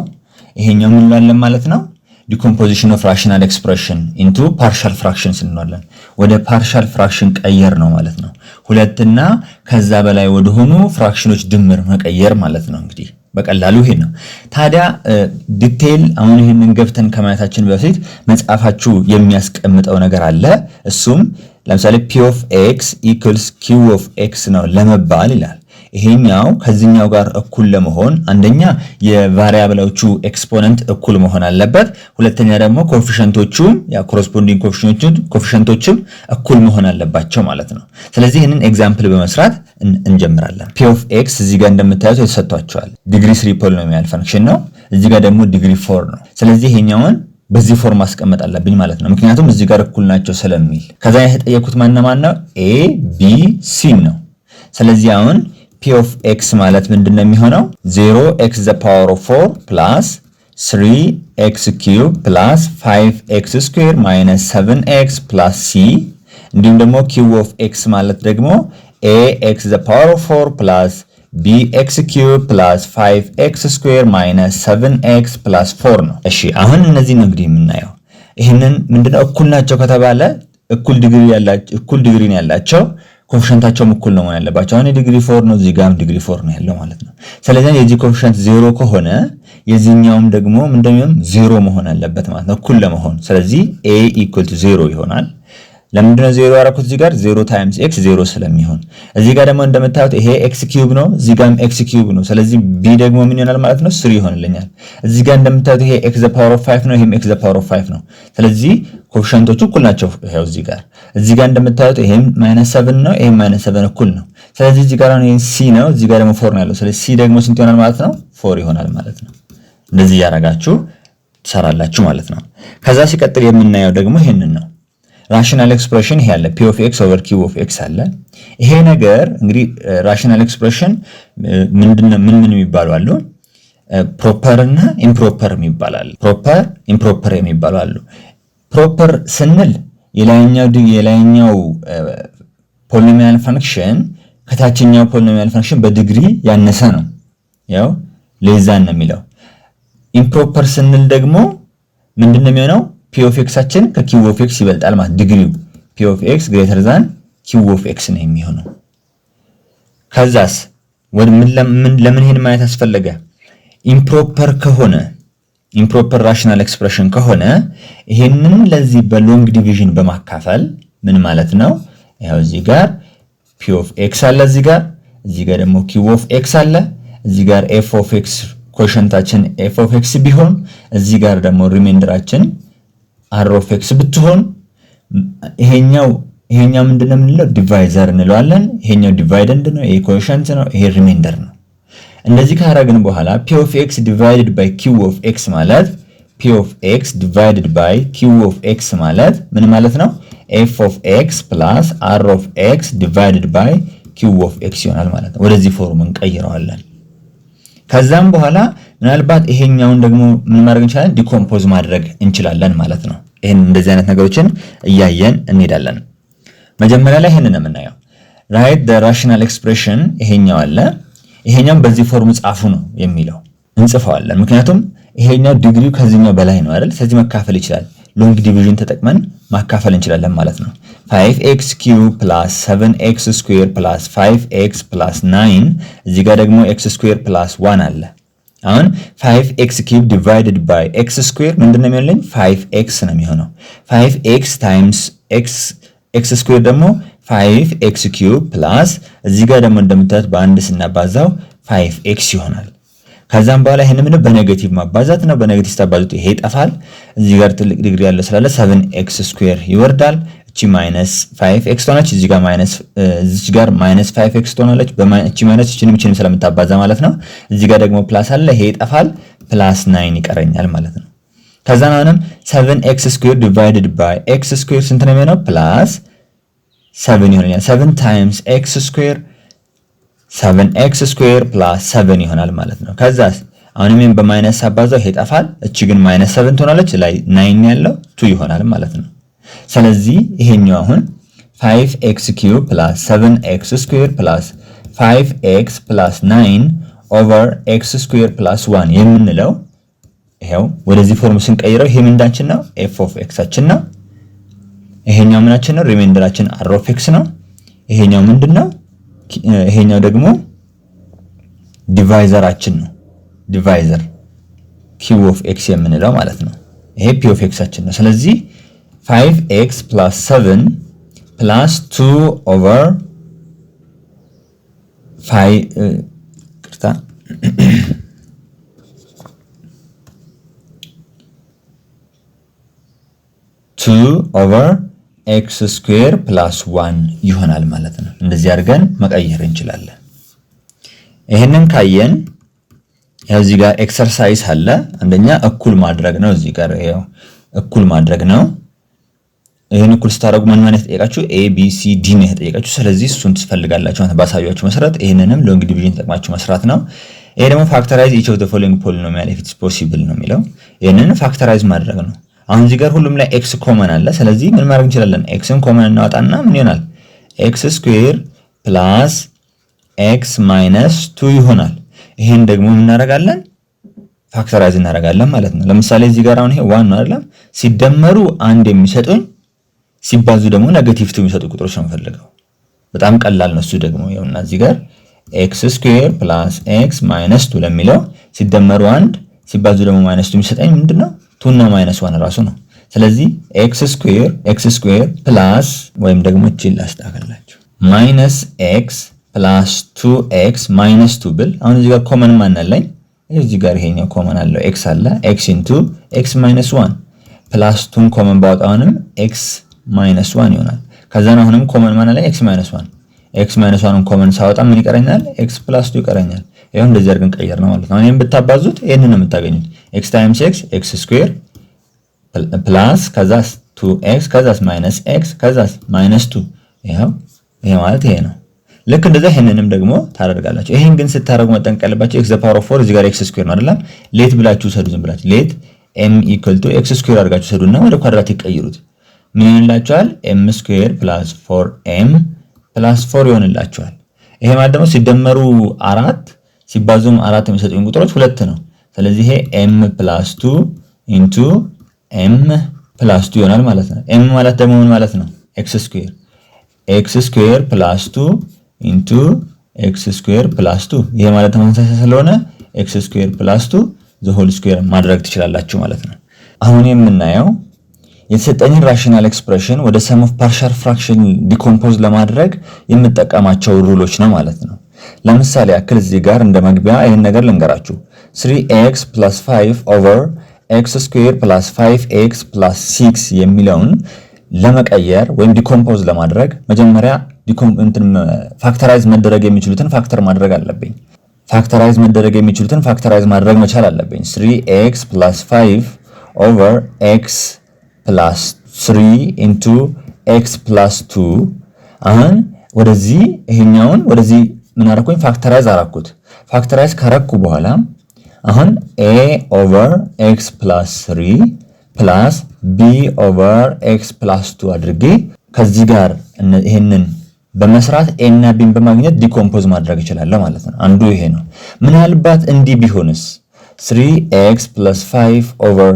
ይሄኛው ምን እንላለን ማለት ነው ዲኮምፖዚሽን ኦፍ ራሽናል ኤክስፕሬሽን ኢንቱ ፓርሻል ፍራክሽንስ እንላለን ወደ ፓርሻል ፍራክሽን ቀየር ነው ማለት ነው ሁለትና ከዛ በላይ ወደ ሆኑ ፍራክሽኖች ድምር መቀየር ማለት ነው እንግዲህ በቀላሉ ይሄ ነው ታዲያ ዲቴል አሁን ይሄንን ገብተን ከማየታችን በፊት መጽሐፋችሁ የሚያስቀምጠው ነገር አለ እሱም ለምሳሌ p of x equals q of x ነው ለመባል ይላል ይሄኛው ከዚህኛው ጋር እኩል ለመሆን አንደኛ የቫሪያብሎቹ ኤክስፖነንት እኩል መሆን አለበት ሁለተኛ ደግሞ ኮኤፊሺየንቶቹም ያ ኮረስፖንዲንግ ኮኤፊሺየንቶችም እኩል መሆን አለባቸው ማለት ነው ስለዚህ ይሄንን ኤግዛምፕል በመስራት እንጀምራለን p of x እዚህ ጋር እንደምታዩት ተሰጥቷቸዋል ዲግሪ 3 ፖሊኖሚያል ፈንክሽን ነው እዚህ ጋር ደግሞ ዲግሪ 4 ነው ስለዚህ ይሄኛውን በዚህ ፎርም ማስቀመጥ አለብኝ ማለት ነው ምክንያቱም እዚህ ጋር እኩል ናቸው ስለሚል ከዛ የተጠየቁት ማን ነው a b c ነው ስለዚህ አሁን p of x ማለት ምንድነው የሚሆነው 0x the power of 4 plus 3x cube plus 5x square minus 7x plus c እንዲሁም ደግሞ q of x ማለት ደግሞ ax the power of 4 plus bx cube plus 5x square minus 7x plus 4 ነው እሺ አሁን እነዚህ ነው እንግዲህ የምናየው ይሄንን ምንድነው እኩል ናቸው ከተባለ እኩል ዲግሪ ነው ያላቸው ኮኤፊሺየንታቸው እኩል ነው ማለት ያለባቸው አሁን ዲግሪ 4 ነው እዚህ ጋርም ዲግሪ 4 ነው ያለው ማለት ነው ስለዚህ የዚህ ኮኤፊሺየንት 0 ከሆነ የዚህኛውም ደግሞ ምንድነው 0 መሆን አለበት ማለት ነው እኩል ለመሆን ስለዚህ a = 0 ይሆናል ለምንድነው 0 ያደረኩት እዚህ ጋር 0 times x 0 ስለሚሆን እዚህ ጋር ደግሞ እንደምታዩት ይሄ x cube ነው እዚህ ጋርም x cube ነው ስለዚህ b ደግሞ ምን ይሆናል ማለት ነው 3 ይሆንልኛል እዚህ ጋር እንደምታዩት ይሄ x the power of 5 ነው ይሄም x the power of 5 ነው ስለዚህ ኮኤፊሺየንቶቹ እኩል ናቸው ይሄው እዚህ ጋር እንደምታዩት ይሄም -7 ነው ይሄም -7 እኩል ነው ስለዚህ እዚህ ጋር ነው c ነው እዚህ ጋር ደግሞ 4 ነው ያለው ስለዚህ c ደግሞ ስንት ይሆናል ማለት ነው 4 ይሆናል ማለት ነው እንደዚህ ያረጋችሁ ትሰራላችሁ ማለት ነው ከዛ ሲቀጥል የምናየው ደግሞ ይሄንን ነው ራሽናል ኤክስፕሬሽን ይሄ አለ p of x over q of x አለ ይሄ ነገር እንግዲህ ራሽናል ኤክስፕሬሽን ምንድነው ምን የሚባሉ አሉ ፕሮፐር እና ኢምፕሮፐር የሚባላል ፕሮፐር ኢምፕሮፐር የሚባሉ አሉ ፕሮፐር ስንል የላይኛው ፖሊኖሚያል ፈንክሽን ከታችኛው ፖሊኖሚያል ፈንክሽን በዲግሪ ያነሰ ነው ያው ሌዛን ነው የሚለው ኢምፕሮፐር ስንል ደግሞ ምንድነው የሚሆነው p of x አችን ከq of x ይበልጣል ማለት ዲግሪው p of x greater than q of x ነው የሚሆነው ከዛስ ለምን ይሄን ማየት አስፈለገ ኢምፕሮፐር ከሆነ ኢምፕሮፐር ራሽናል ኤክስፕሬሽን ከሆነ ይሄንን ለዚህ በሎንግ ዲቪዥን በማካፈል ምን ማለት ነው ያው እዚህ ጋር p of x አለ እዚህ ጋር ደግሞ q of x አለ እዚህ ጋር f of x ኮኤፊሺየንታችን f of x ቢሆን እዚህ ጋር ደግሞ ሪሜንደራችን r of x ብትሆን ይሄኛው ምንድነው የምንለው ዲቫይዘር እንለዋለን። ይሄኛው ዲቫይደንድ ነው፣ ይሄ ኮኤፊሺየንት ነው፣ ይሄ ሪሜንደር ነው። እንደዚህ ካደረግን በኋላ p of x divided by q of x ማለት p of x divided by q of x ማለት ምን ማለት ነው? f of x plus r of x divided by q of x ይሆናል ማለት ነው። ወደዚህ ፎርም እንቀይረዋለን። ከዛም በኋላ ምናልባት ይሄኛውን ደግሞ ምን ማድረግ እንችላለን? ዲኮምፖዝ ማድረግ እንችላለን ማለት ነው። ይሄን እንደዚህ አይነት ነገሮችን እያየን እንሄዳለን። መጀመሪያ ላይ ይሄንን የምናየው write the rational expression ይሄኛው አለ። ይሄኛው በዚህ ፎርም ጻፉ ነው የሚለው እንጽፈዋለን። ምክንያቱም ይሄኛው ዲግሪው ከዚህኛው በላይ ነው አይደል? ስለዚህ መካፈል ይችላል። ሎንግ ዲቪዥን ተጠቅመን ማካፈል እንችላለን ማለት ነው። 5x³ + 7x² + 5x + 9 እዚህ ጋር ደግሞ x² + 1 አለ። አሁን 5x³ divided by x² ምንድነው የሚሆነው? 5x ነው የሚሆነው። 5x times x² ደግሞ 5x³ plus እዚህ ጋር ደግሞ እንደምታዩት በአንድ ስናባዛው 5x ይሆናል። ከዛም በኋላ ይሄንን ምን በኔጌቲቭ ማባዛት ነው። በኔጌቲቭ ታባዙት ይሄ ይጠፋል። እዚህ ጋር ትልቅ ዲግሪ ያለው ስላለ 7x² ይወርዳል። እቺ -5x ሆነች። እዚህ ጋር -5x ሆነች። እቺ ማይነስ እቺንም ስለምታባዛ ማለት ነው። እዚህ ጋር ደግሞ ፕላስ አለ፣ ይሄ ይጠፋል። +9 ይቀረኛል ማለት ነው። ከዛ አሁንም 7x² divided by x² ስንት ነው የሚሆነው? +7 ይሆናል። 7 times x² 7x² + 7 ይሆናል ማለት ነው። ከዛስ አሁንም ይሄን በማይነስ አባዛው ይሄ ይጠፋል። እቺ ግን -7 ትሆናለች። ላይ 9 ያለው 2 ይሆናል ማለት ነው። ስለዚህ ይሄኛው አሁን 5x³ + 7x² + 5x + 9 over x² + 1 የምንለው ይሄው ወደዚህ ፎርም ስንቀይረው ይሄ ምንዳችን ነው? f of x አችን ነው። ይሄኛው ምናችን ነው? ሪሜንደራችን r of x ነው። ይሄኛው ምንድነው? ይሄኛው ደግሞ ዲቫይዘራችን ነው። ዲቫይዘር q of x የምንለው ማለት ነው። ይሄ p of x አችን ነው። ስለዚህ 5x + 7 + 2 over 2 over x² + 1 ይሆናል ማለት ነው። እንደዚህ አድርገን መቀየር እንችላለን። ይሄንን ካየን ያው እዚህ ጋር ኤክሰርሳይዝ አለ። አንደኛ እኩል ማድረግ ነው። እዚህ ጋር ያው እኩል ማድረግ ነው። ይሄን እኩል ስታደርጉ ምን ማለት ተጠየቃችሁ? a b c d ነው የተጠየቃችሁ። ስለዚህ እሱን ትፈልጋላችሁ ማለት ባሳያችሁ መሰረት ይሄንንም ሎንግ ዲቪዥን ተጠቅማችሁ መስራት ነው። ይሄ ደግሞ ፋክተራይዝ each of the following polynomial if it's possible ነው የሚለው። ይሄንን ፋክተራይዝ ማድረግ ነው። አሁን እዚህ ጋር ሁሉም ላይ x ኮመን አለ። ስለዚህ ምን ማድረግ እንችላለን? xን ኮመን እናወጣና ምን ይሆናል? x² + x - 2 ይሆናል። ይሄን ደግሞ ምን እናደርጋለን? ፋክተራይዝ እናደርጋለን ማለት ነው። ለምሳሌ እዚህ ጋር አሁን ይሄ 1 ነው አይደል? ሲደመሩ 1 የሚሰጡኝ ሲባዙ ደግሞ ኔጌቲቭ 2 የሚሰጡ ቁጥሮች ነው የምፈልገው። በጣም ቀላል ነው እሱ ደግሞ ይኸውና እዚህ ጋር x² + x - 2 ለሚለው ሲደመሩ 1 ሲባዙ ደግሞ -2 የሚሰጠኝ ምንድነው? 2 እና -1 ራሱ ነው። ስለዚህ x² ፕላስ ወይም ደግሞ እቺን ላስተካክላችሁ -x + 2x - 2 ብል አሁን እዚህ ጋር ኮመን ማን አለኝ? እዚህ ጋር ይሄኛው ኮመን አለው x አለ x x - 1 ፕላስ 2 ኮመን ባወጣውንም x - 1 ይሆናል። ከዛ ነው አሁንም ኮመን ማን አለኝ? x - 1 x - 1ን ኮመን ሳወጣ ምን ይቀረኛል? x + 2 ይቀረኛል። ይሄው እንደዚህ አድርገን ቀየር ነው ማለት ነው። እኔም ብታባዙት ይሄንን ነው የምታገኙት። x times x x² ፕላስ ከዛ 2x ከዛ -x ከዛ -2 ይሄው ይሄ ማለት ይሄ ነው። ልክ እንደዛ ይሄንንም ደግሞ ታደርጋላችሁ። ይሄን ግን ስታደርጉ መጠንቀቅ ያለባችሁ x ^ 4 እዚህ ጋር x² ነው አይደል? ሌት ብላችሁ ሰዱ። ዝም ብላችሁ ሌት m = x² አድርጋችሁ ሰዱና ወደ ኳድራቲክ ቀይሩት። ምን ይሆንላችኋል? m² + 4m + 4 ይሆንላችኋል። ይሄ ማለት ደግሞ ሲደመሩ 4 ሲባዙም 4 የሚሰጡኝ ቁጥሮች 2 ነው። ስለዚህ ይሄ m + 2 m + 2 ይሆናል ማለት ነው። m ማለት ደግሞ ምን ማለት ነው? x² + 2 x² + 2 ይሄ ማለት ተመሳሳይ ስለሆነ x² + 2 the whole square ማድረግ ትችላላችሁ ማለት ነው። አሁን የምናየው የተሰጠኝን ራሽናል ኤክስፕሬሽን ወደ ሰም ኦፍ ፓርሻል ፍራክሽን ዲኮምፖዝ ለማድረግ የምጠቀማቸው ሩሎች ነው ማለት ነው። ለምሳሌ ያክል እዚህ ጋር እንደ መግቢያ ይሄን ነገር ልንገራችሁ። 3x + 5 over ኤክስ ስኩዌር ፕላስ 5x ፕላስ 6 የሚለውን ለመቀየር ወይም ዲኮምፖዝ ለማድረግ መጀመሪያ ፋክተራይዝ መደረግ የሚችሉትን ፋክተር ማድረግ አለብኝ። ፋክተራይዝ መደረግ የሚችሉትን ፋክተራይዝ ማድረግ መቻል አለብኝ። 3x ፕላስ 5 ኦቨር x ፕላስ 3 ኢንቱ x ፕላስ 2። አሁን ወደዚህ ይሄኛውን ወደዚህ ምን አደረኩኝ? ፋክተራይዝ አደረኩት። ፋክተራይዝ ካረኩ በኋላ አሁን a ኦቨር x ፕላስ 3 ፕላስ b ኦቨር x ፕላስ 2 አድርጌ ከዚህ ጋር ይሄንን በመስራት a እና b በማግኘት ዲኮምፖዝ ማድረግ እችላለሁ ማለት ነው። አንዱ ይሄ ነው። ምናልባት እንዲህ ቢሆንስ 3x + 5 ኦቨር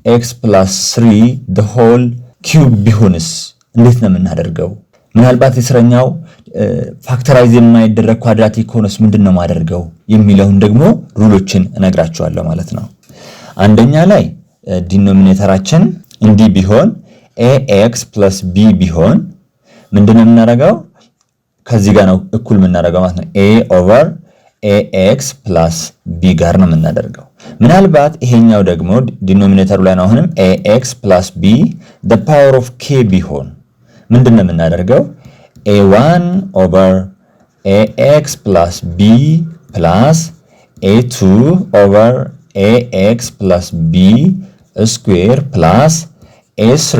x + 3 the whole cube ቢሆንስ እንዴት ነው የምናደርገው? ምናልባት የስረኛው ፋክተራይዝ የማይደረግ ኳድራቲክ ሆነስ ምንድነው ማደርገው የሚለውን ደግሞ ሩሎችን እነግራችኋለሁ ማለት ነው። አንደኛ ላይ ዲኖሚኔተራችን እንዲህ ቢሆን ax + b ቢሆን ምንድነው የምናደርገው? ከዚህ ጋር ነው እኩል የምናደርገው ማለት ነው። a ኦቨር ax + b ጋር ነው የምናደርገው። ምናልባት ይሄኛው ደግሞ ዲኖሚኔተሩ ላይ ነው አሁንም ax + b the power of k ቢሆን ምንድነው የምናደርገው? a1 ኦቨር ax + b + a2 ኦቨር ax + b ስኩዌር ፕላስ a3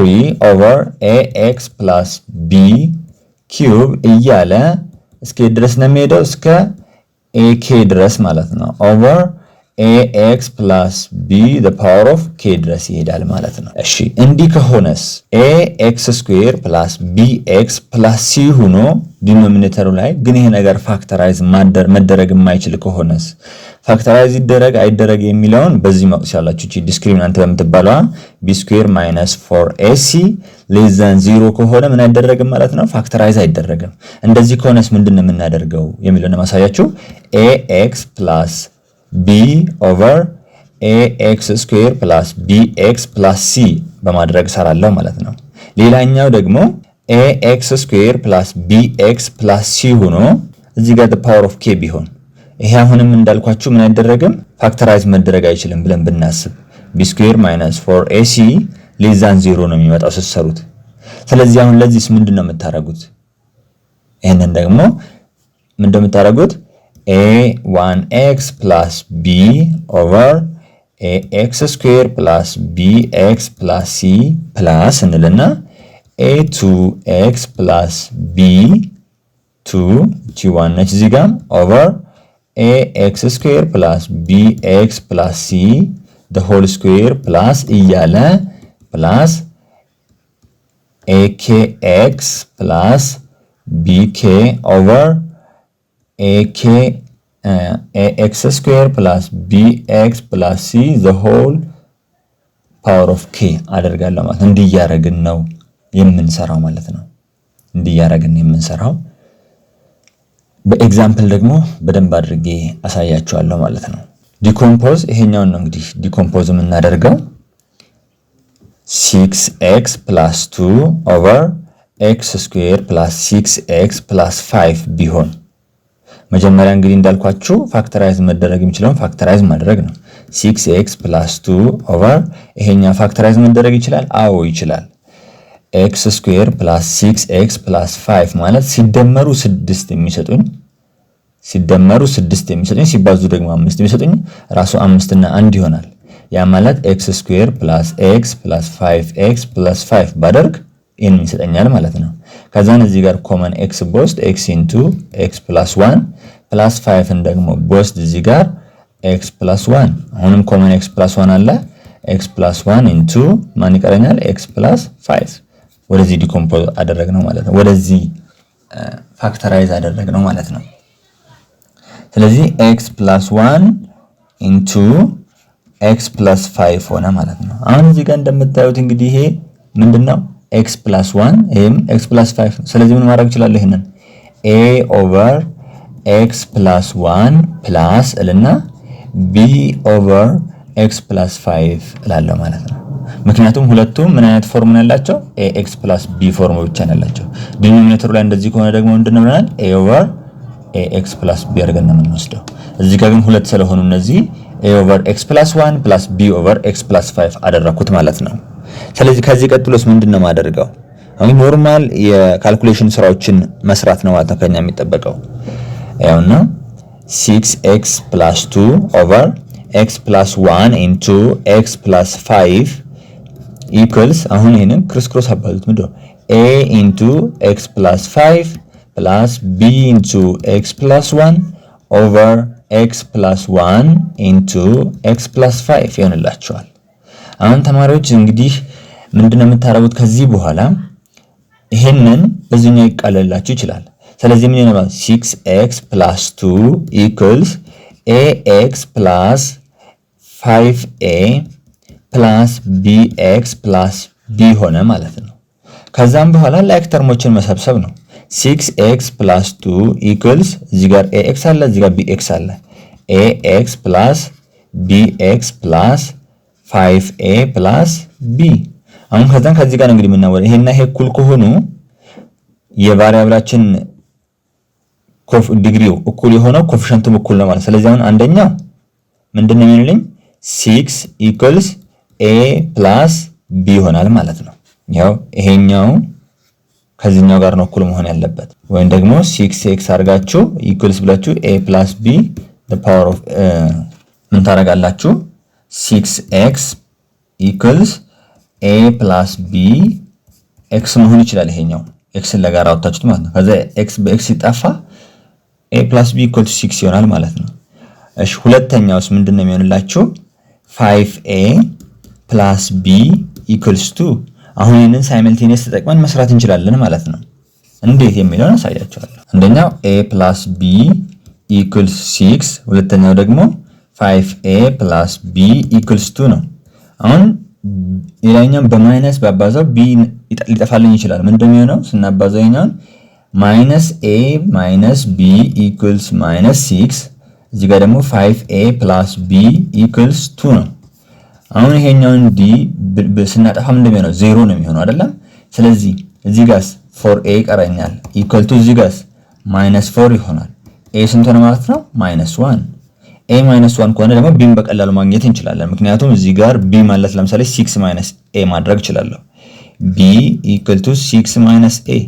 ኦቨር ax + b ኪዩብ እያለ እስከ ድረስ ነው የሚሄደው እስከ ak ድረስ ማለት ነው። ኦቨር ax + b the power of k ድረስ ይሄዳል ማለት ነው። እሺ እንዲህ ከሆነስ ax² + bx + c ሆኖ ዲኖሚኔተሩ ላይ ግን ይሄ ነገር ፋክተራይዝ መደረግ የማይችል ከሆነስ ፋክተራይዝ ይደረግ አይደረግ የሚለውን በዚህ ማወቅ ይችላልላችሁ። እቺ ዲስክሪሚናንት በምትባለዋ b² - 4ac <= 0 ከሆነ ምን አይደረግም ማለት ነው? ፋክተራይዝ አይደረግም። እንደዚህ ከሆነስ ምንድነው የምናደርገው የሚለውን ማሳያችሁ። ax + b ኦቨር ax² + bx + c በማድረግ ሰራለሁ ማለት ነው። ሌላኛው ደግሞ ax² + bx + c ሆኖ እዚህ ጋር the power of k ቢሆን ይሄ አሁንም እንዳልኳችሁ ምን አይደረግም? ፋክተራይዝ መደረግ አይችልም ብለን ብናስብ b² - 4ac <= 0 ነው የሚመጣው ስትሰሩት። ስለዚህ አሁን ለዚህስ ምንድነው የምታደርጉት? ይሄንን ደግሞ ምንድነው የምታደርጉት? a1x + b ኦቨር ax² + bx + c ፕላስ እንልና a2x + b2 g1 ነች እዚህ ጋር ኦቨር ax² + bx + c the whole square ፕላስ እያለ ፕላስ akx + bk ኦቨር ax² + bx + c the whole power of k አደርጋለሁ ማለት እንዲህ ያረግን ነው የምንሰራው ማለት ነው። እንዲህ ያረግን የምንሰራው በኤግዛምፕል ደግሞ በደንብ አድርጌ አሳያችኋለሁ ማለት ነው። ዲኮምፖዝ ይሄኛውን ነው እንግዲህ ዲኮምፖዝ የምናደርገው 6x + 2 ኦቨር x² + 6x + 5 ቢሆን መጀመሪያ እንግዲህ እንዳልኳችሁ ፋክተራይዝ መደረግ የሚችለው ፋክተራይዝ ማድረግ ነው። 6x + 2 ኦቨር ይሄኛው ፋክተራይዝ መደረግ ይችላል? አዎ ይችላል። x² + 6x + 5 ማለት ሲደመሩ 6 የሚሰጡኝ ሲባዙ ደግሞ 5 የሚሰጡኝ ራሱ 5 እና 1 ይሆናል። ያ ማለት x² + x + 5x + 5 ባደርግ ይሄን ይሰጠኛል ማለት ነው። ከዛን እዚህ ጋር ኮመን x ቦስት x * x + 1 ፕላስ 5ን ደግሞ ቦስት እዚህ ጋር x + 1 አሁንም ኮመን x + 1 አለ x + 1 ማን ይቀረኛል? x + 5 ወደዚህ ዲኮምፖዝ አደረግነው ማለት ነው። ወደዚህ ፋክተራይዝ አደረግነው ማለት ነው። ስለዚህ x + 1 x + 5 ሆነ ማለት ነው። አሁን እዚህ ጋር እንደምታዩት እንግዲህ ይሄ ምንድነው? x + 1 ይሄም x + 5 ነው። ስለዚህ ምን ማድረግ ይችላል? ይሄንን a ኦቨር x + 1 ፕላስ እልና b ኦቨር x + 5 እላለሁ ማለት ነው። ምክንያቱም ሁለቱም ምን አይነት ፎርም ነው ያላቸው? ax + b ፎርም ብቻ ነው ያላቸው። ዲኖሚኔተሩ ላይ እንደዚህ ከሆነ ደግሞ ምንድነው ብለናል? a ኦቨር ax + b አድርገን ነው የምንወስደው። እዚህ ጋር ግን ሁለት ስለሆኑ እነዚህ a over x plus 1 plus b over x plus 5 አደረኩት ማለት ነው። ስለዚህ ከዚህ ቀጥሎስ ምንድነው ማደርገው? አሁን ኖርማል የካልኩሌሽን ስራዎችን መስራት ነው ማለት ነው ከኛ የሚጠበቀው። ያውና 6x plus 2 over x plus 1 into x plus 5 equals አሁን ይሄንን ክሮስ አባዙት ምንድነው a into x plus 5 plus b into x plus 1 over x plus 1 into x plus 5 ይሆንላችኋል። አሁን ተማሪዎች እንግዲህ ምንድነው የምታረጉት ከዚህ በኋላ ይሄንን በዚህኛው ይቀለላችሁ ይችላል። ስለዚህ ምን ይሆናል 6x plus 2 equals ax plus 5a plus bx plus b ሆነ ማለት ነው። ከዛም በኋላ ላይክ ተርሞችን መሰብሰብ ነው። 6x plus 2 equals እዚህ ጋር ax አለ እዚህ ጋር bx አለ ax plus bx plus 5a plus b አሁን ከዚህ ጋር እንግዲህ ምናወራ ይሄና ይሄ እኩል ከሆኑ የቫሪያብላችን ዲግሪው እኩል የሆነው ኮኤፊሺየንቱም እኩል ነው ማለት። ስለዚህ አሁን አንደኛው ምንድነው የሚሆንልኝ 6 equals a plus b ይሆናል ማለት ነው። ያው ይሄኛው ከዚህኛው ጋር ነው እኩል መሆን ያለበት ወይም ደግሞ 6x አድርጋችሁ equals ብላችሁ a plus b the power of ምን ታረጋላችሁ 6x equals a plus b x መሆን ይችላል። ይሄኛው x ለጋራ አውጥታችሁት ማለት ነው። ከዛ x በx ሲጣፋ a plus b equals 6 ይሆናል ማለት ነው። እሺ ሁለተኛውስ ምንድነው የሚሆንላችሁ 5a plus b equals 2 አሁን ይሄንን ሳይመልቴኒየስ ተጠቅመን መስራት እንችላለን ማለት ነው። እንዴት የሚለውን አሳያችኋለሁ። አንደኛው a plus b equals 6 ሁለተኛው ደግሞ 5a plus b equals 2 ነው። አሁን ሌላኛው በማይነስ ባባዛው b ሊጠፋልኝ ይችላል። ምን እንደሚሆነው ስናባዛው ይሄኛውን -a - b equals -6 እዚህ ጋር ደግሞ 5a plus b equals 2 ነው። አሁን ይሄኛውን d ስናጠፋ ምን እንደሚሆነው 0 ነው የሚሆነው አይደለም። ስለዚህ እዚህ ጋርስ 4a ይቀረኛል equal to እዚህ ጋርስ -4 ይሆናል። a ስንት ነው ማለት ነው -1 a -1 ከሆነ ደግሞ b በቀላሉ ማግኘት እንችላለን። ምክንያቱም እዚህ ጋር b ማለት ለምሳሌ 6 - a ማድረግ እችላለሁ። b equal to 6 - a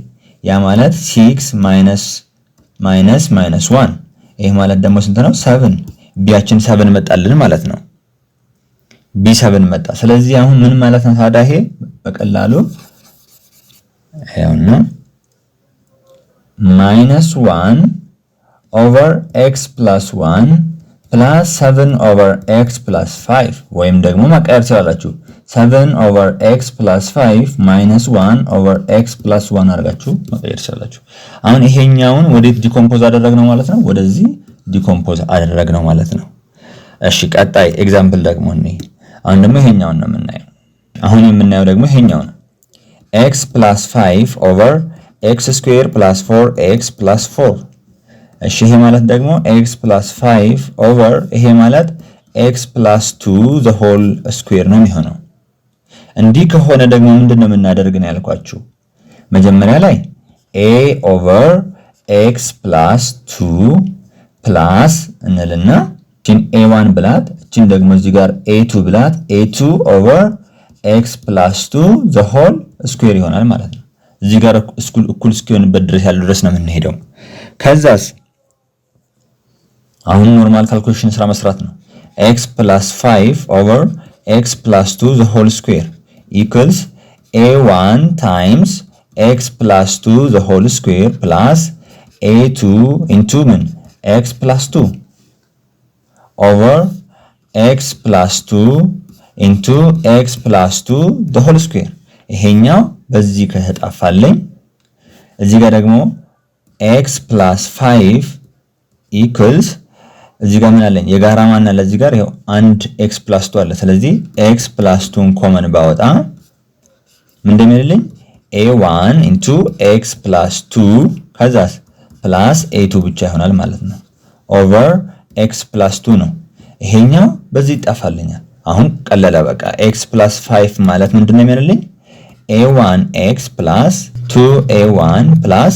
ያ ማለት 6 -1 ይሄ ማለት ደግሞ ስንት ነው 7 ቢያችን 7 መጣልን ማለት ነው። b 7 መጣ። ስለዚህ አሁን ምን ማለት ነው ታዲያ ይሄ በቀላሉ ያውና -1 over x plus 1 plus 7 over x plus 5 ወይም ደግሞ ማቀየር ትችላላችሁ 7 over x plus 5 minus 1 over x plus 1 አድርጋችሁ ማቀየር ትችላላችሁ። አሁን ይሄኛውን ወዴት ዲኮምፖዝ አደረግነው ማለት ነው ወደዚህ ዲኮምፖዝ አደረግነው ማለት ነው። እሺ ቀጣይ ኤግዛምፕል ደግሞ ነኝ። አሁን ደግሞ ይሄኛውን ነው የምናየው። አሁን የምናየው ደግሞ ይሄኛው ነው x plus 5 over x square plus 4x plus 4 እሺ ይሄ ማለት ደግሞ x plus 5 over ይሄ ማለት x plus 2 the whole square ነው የሚሆነው። እንዲህ ከሆነ ደግሞ ምንድነው የምናደርግ ነው ያልኳችሁ መጀመሪያ ላይ a over x plus 2 plus እንልና እቺን a1 ብላት እቺን ደግሞ እዚህ ጋር a2 ብላት a2 over x plus 2 the whole square ይሆናል ማለት ነው። እዚህ ጋር እኩል እስኪሆንበት ድረስ ያለው ድረስ ነው የምንሄደው። ከዛስ አሁን ኖርማል ካልኩሌሽን ስራ መስራት ነው። x plus 5 over x plus 2 the whole square equals a1 times x plus 2 the whole square plus a2 into ምን x plus 2 over x plus 2 into x plus 2 the whole square ይሄኛው በዚህ ከተጣፋልኝ እዚህ ጋር ደግሞ x plus 5 equals እዚህ ጋር ምን አለኝ የጋራ ማን አለ እዚህ ጋር ይሄው አንድ x plus 2 አለ። ስለዚህ x plus 2ን ኮመን ባወጣ ምን እንደሚልልኝ a1 into x plus 2 ከዛስ plus a2 ብቻ ይሆናል ማለት ነው over x plus 2 ነው። ይሄኛው በዚህ ይጣፋልኛል። አሁን ቀለለ በቃ x plus 5 ማለት ምንድነው የሚሆንልኝ a1x plus 2a1 plus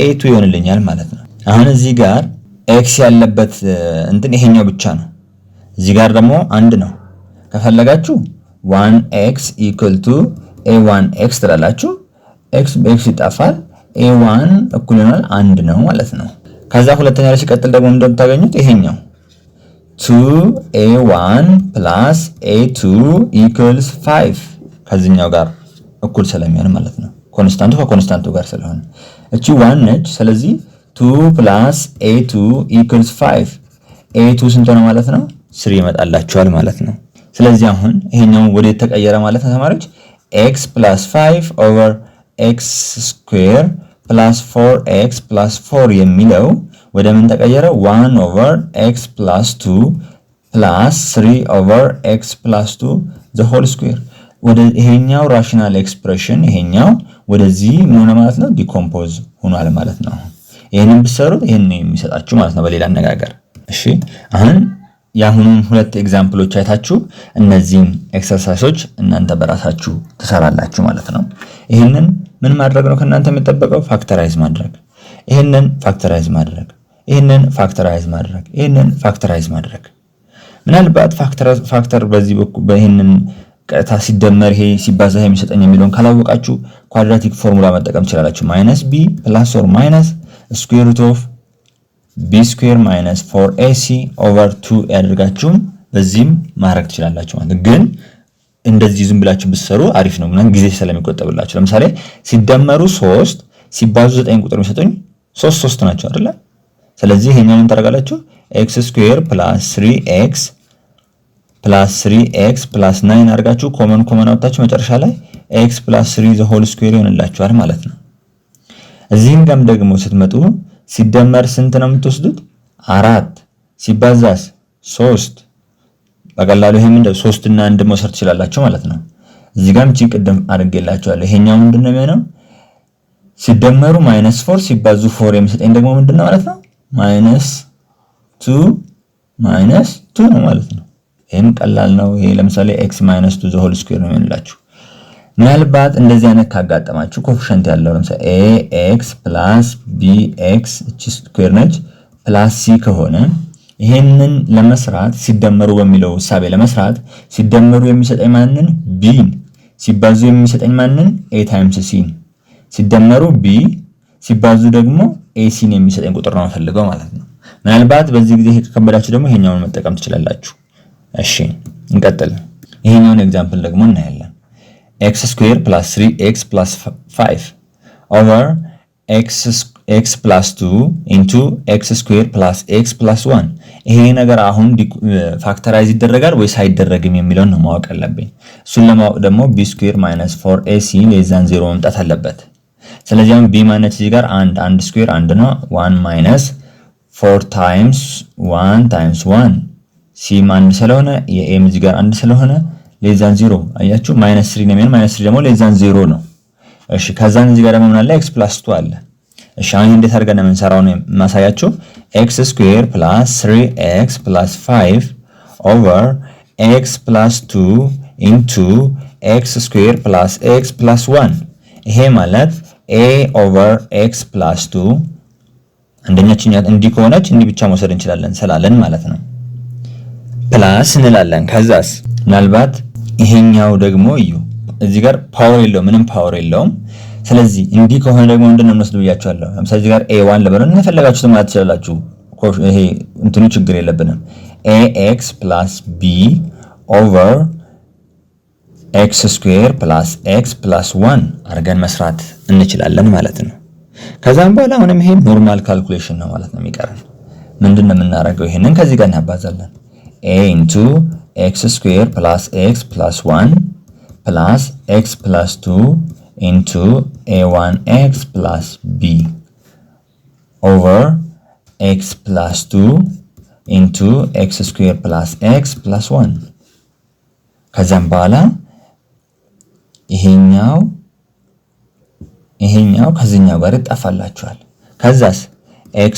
a2 ይሆንልኛል ማለት ነው። አሁን እዚህ ጋር x ያለበት እንትን ይሄኛው ብቻ ነው። እዚህ ጋር ደግሞ አንድ ነው። ከፈለጋችሁ 1x = a1x ትላላችሁ። x በx ይጣፋል። a1 እኩል ይሆናል 1 ነው ማለት ነው። ከዛ ሁለተኛ ላይ ሲቀጥል ደግሞ እንደምታገኙት ይሄኛው 2a1 + a2 = 5 ከዚህኛው ጋር እኩል ስለሚሆን ማለት ነው። ኮንስታንቱ ከኮንስታንቱ ጋር ስለሆነ እቺ 1 ነች። ስለዚህ 2 + a2 = 5 a2 ስንት ነው ማለት ነው? 3 ይመጣላችኋል ማለት ነው። ስለዚህ አሁን ይሄኛው ወደ ተቀየረ ማለት ነው ተማሪዎች x + 5 / x² + 4x + 4 የሚለው ወደ ምን ተቀየረ? 1/x + 2 + 3/x + 2 the whole square ወደ ይሄኛው ራሽናል ኤክስፕሬሽን ይሄኛው ወደዚህ ምን ሆነ ማለት ነው? ዲኮምፖዝ ሆኗል ማለት ነው። ይሄንን ብትሰሩት ይሄን የሚሰጣችሁ ማለት ነው በሌላ አነጋገር። እሺ አሁን የአሁኑን ሁለት ኤግዛምፕሎች አይታችሁ እነዚህን ኤክሰርሳይሶች እናንተ በራሳችሁ ትሰራላችሁ ማለት ነው። ይሄንን ምን ማድረግ ነው ከእናንተ የሚጠበቀው? ፋክተራይዝ ማድረግ። ይሄንን ፋክተራይዝ ማድረግ፣ ይሄንን ፋክተራይዝ ማድረግ፣ ይሄንን ፋክተራይዝ ማድረግ። ምናልባት ፋክተር በዚህ በኩል በይሄንን ቀጥታ ሲደመር ይሄ ሲባዛ የሚሰጠኝ የሚለውን ካላወቃችሁ ኳድራቲክ ፎርሙላ መጠቀም ትችላላችሁ። -b + (square root of b² - 4ac/2) ያደርጋችሁም በዚህም ማድረግ ትችላላችሁ ማለት ግን እንደዚህ ዝም ብላችሁ ብትሰሩ አሪፍ ነው ምናምን ጊዜ ስለሚቆጠብላችሁ። ለምሳሌ ሲደመሩ 3 ሲባዙ 9 ቁጥር የሚሰጡኝ 3 ናቸው አይደለ? ስለዚህ ይሄኛውን ታደርጋላችሁ x² + 3x + 3x + 9 አድርጋችሁ ኮመን አውጣችሁ መጨረሻ ላይ x + 3 the whole square ይሆንላችኋል ማለት ነው። እዚህም ጋም ደግሞ ስትመጡ ሲደመር ስንት ነው የምትወስዱት? 4 ሲባዛስ 3 በቀላሉ ይሄ ምንድነው 3 እና 1 መውሰድ ትችላላችሁ ማለት ነው። እዚህ ጋርም እቺ ቅድም አድርጌላችኋለሁ። ይሄኛው ምንድነው የሚሆነው? ሲደመሩ -4 ሲባዙ 4 የሚሰጠኝ ደግሞ ምንድነው ማለት ነው? -2 ነው ማለት ነው። ይሄም ቀላል ነው። ይሄ ለምሳሌ x - 2 the whole square ነው የሚሆንላችሁ። ምናልባት እንደዚህ አይነት ካጋጠማችሁ ኮኤፊሺየንት ያለው ለምሳሌ ax + bx እቺ ስኩዌር ነች + c ከሆነ ይሄንን ለመስራት ሲደመሩ በሚለው ሐሳብ ለመስራት ሲደመሩ የሚሰጠኝ ማንን? b ሲባዙ የሚሰጠኝ ማንን? a times c ሲደመሩ b ሲባዙ ደግሞ ac ነው የሚሰጠኝ ቁጥር ነው ፈልገው ማለት ነው። ምናልባት በዚህ ጊዜ ከከበዳችሁ ደግሞ ይሄኛውን መጠቀም ትችላላችሁ። እሺ እንቀጥል። ይሄኛውን ኤግዛምፕል ደግሞ እናያለን። x² + 3x + 5 x + 2 * x² + x + 1 ይሄ ነገር አሁን ፋክተራይዝ ይደረጋል ወይስ አይደረግም የሚለውን ነው ማወቅ አለብኝ። እሱን ለማወቅ ደግሞ b² - 4ac > 0 መምጣት አለበት። ስለዚህ አሁን b ማለት እዚህ ጋር 1 ስኩዌር 1 ነው 1 - 4 times 1 times 1 c ማን ስለሆነ የኤም እዚህ ጋር 1 ስለሆነ ሌዛን 0 አያችሁ -3 ነው የሚሆነው -3 ደግሞ ሌዛን 0 ነው። እሺ ከዛን እዚህ ጋር ደግሞ ምን አለ x + 2 አለ። እሺ አሁን እንዴት አድርገን ነው የምንሰራው ነው ማሳያችሁ። x² + 3x + 5 x + 2 * x² + x + 1 ይሄ ማለት a/x + 2 አንደኛችን እንዲህ ከሆነች እንዲህ ብቻ መውሰድ እንችላለን ስላለን ማለት ነው። ፕላስ እንላለን። ከዛስ ምናልባት ይሄኛው ደግሞ እዩ እዚህ ጋር ፓወር የለውም ምንም ፓወር የለውም። ስለዚህ እንዲህ ከሆነ ደግሞ ምንድነው የምንወስደው ብያችኋለሁ። ለምሳሌ እዚህ ጋር a1 ለበረን እንደፈለጋችሁት ማለት ትችላላችሁ። ይሄ እንትኑ ችግር የለብንም። ax + b / x² + x + 1 አድርገን መስራት እንችላለን ማለት ነው። ከዛም በኋላ አሁንም ይሄ ኖርማል ካልኩሌሽን ነው ማለት ነው የሚቀረን። ምንድነው የምናደርገው? ይሄንን ከዚህ ጋር እናባዛለን a * x² + x + 1 + x + 2 * a1x + b x + 2 * x² + x + 1 ከዛም በኋላ ይሄኛው ከዚህኛው ጋር ይጣፋላችኋል። ከዛስ x²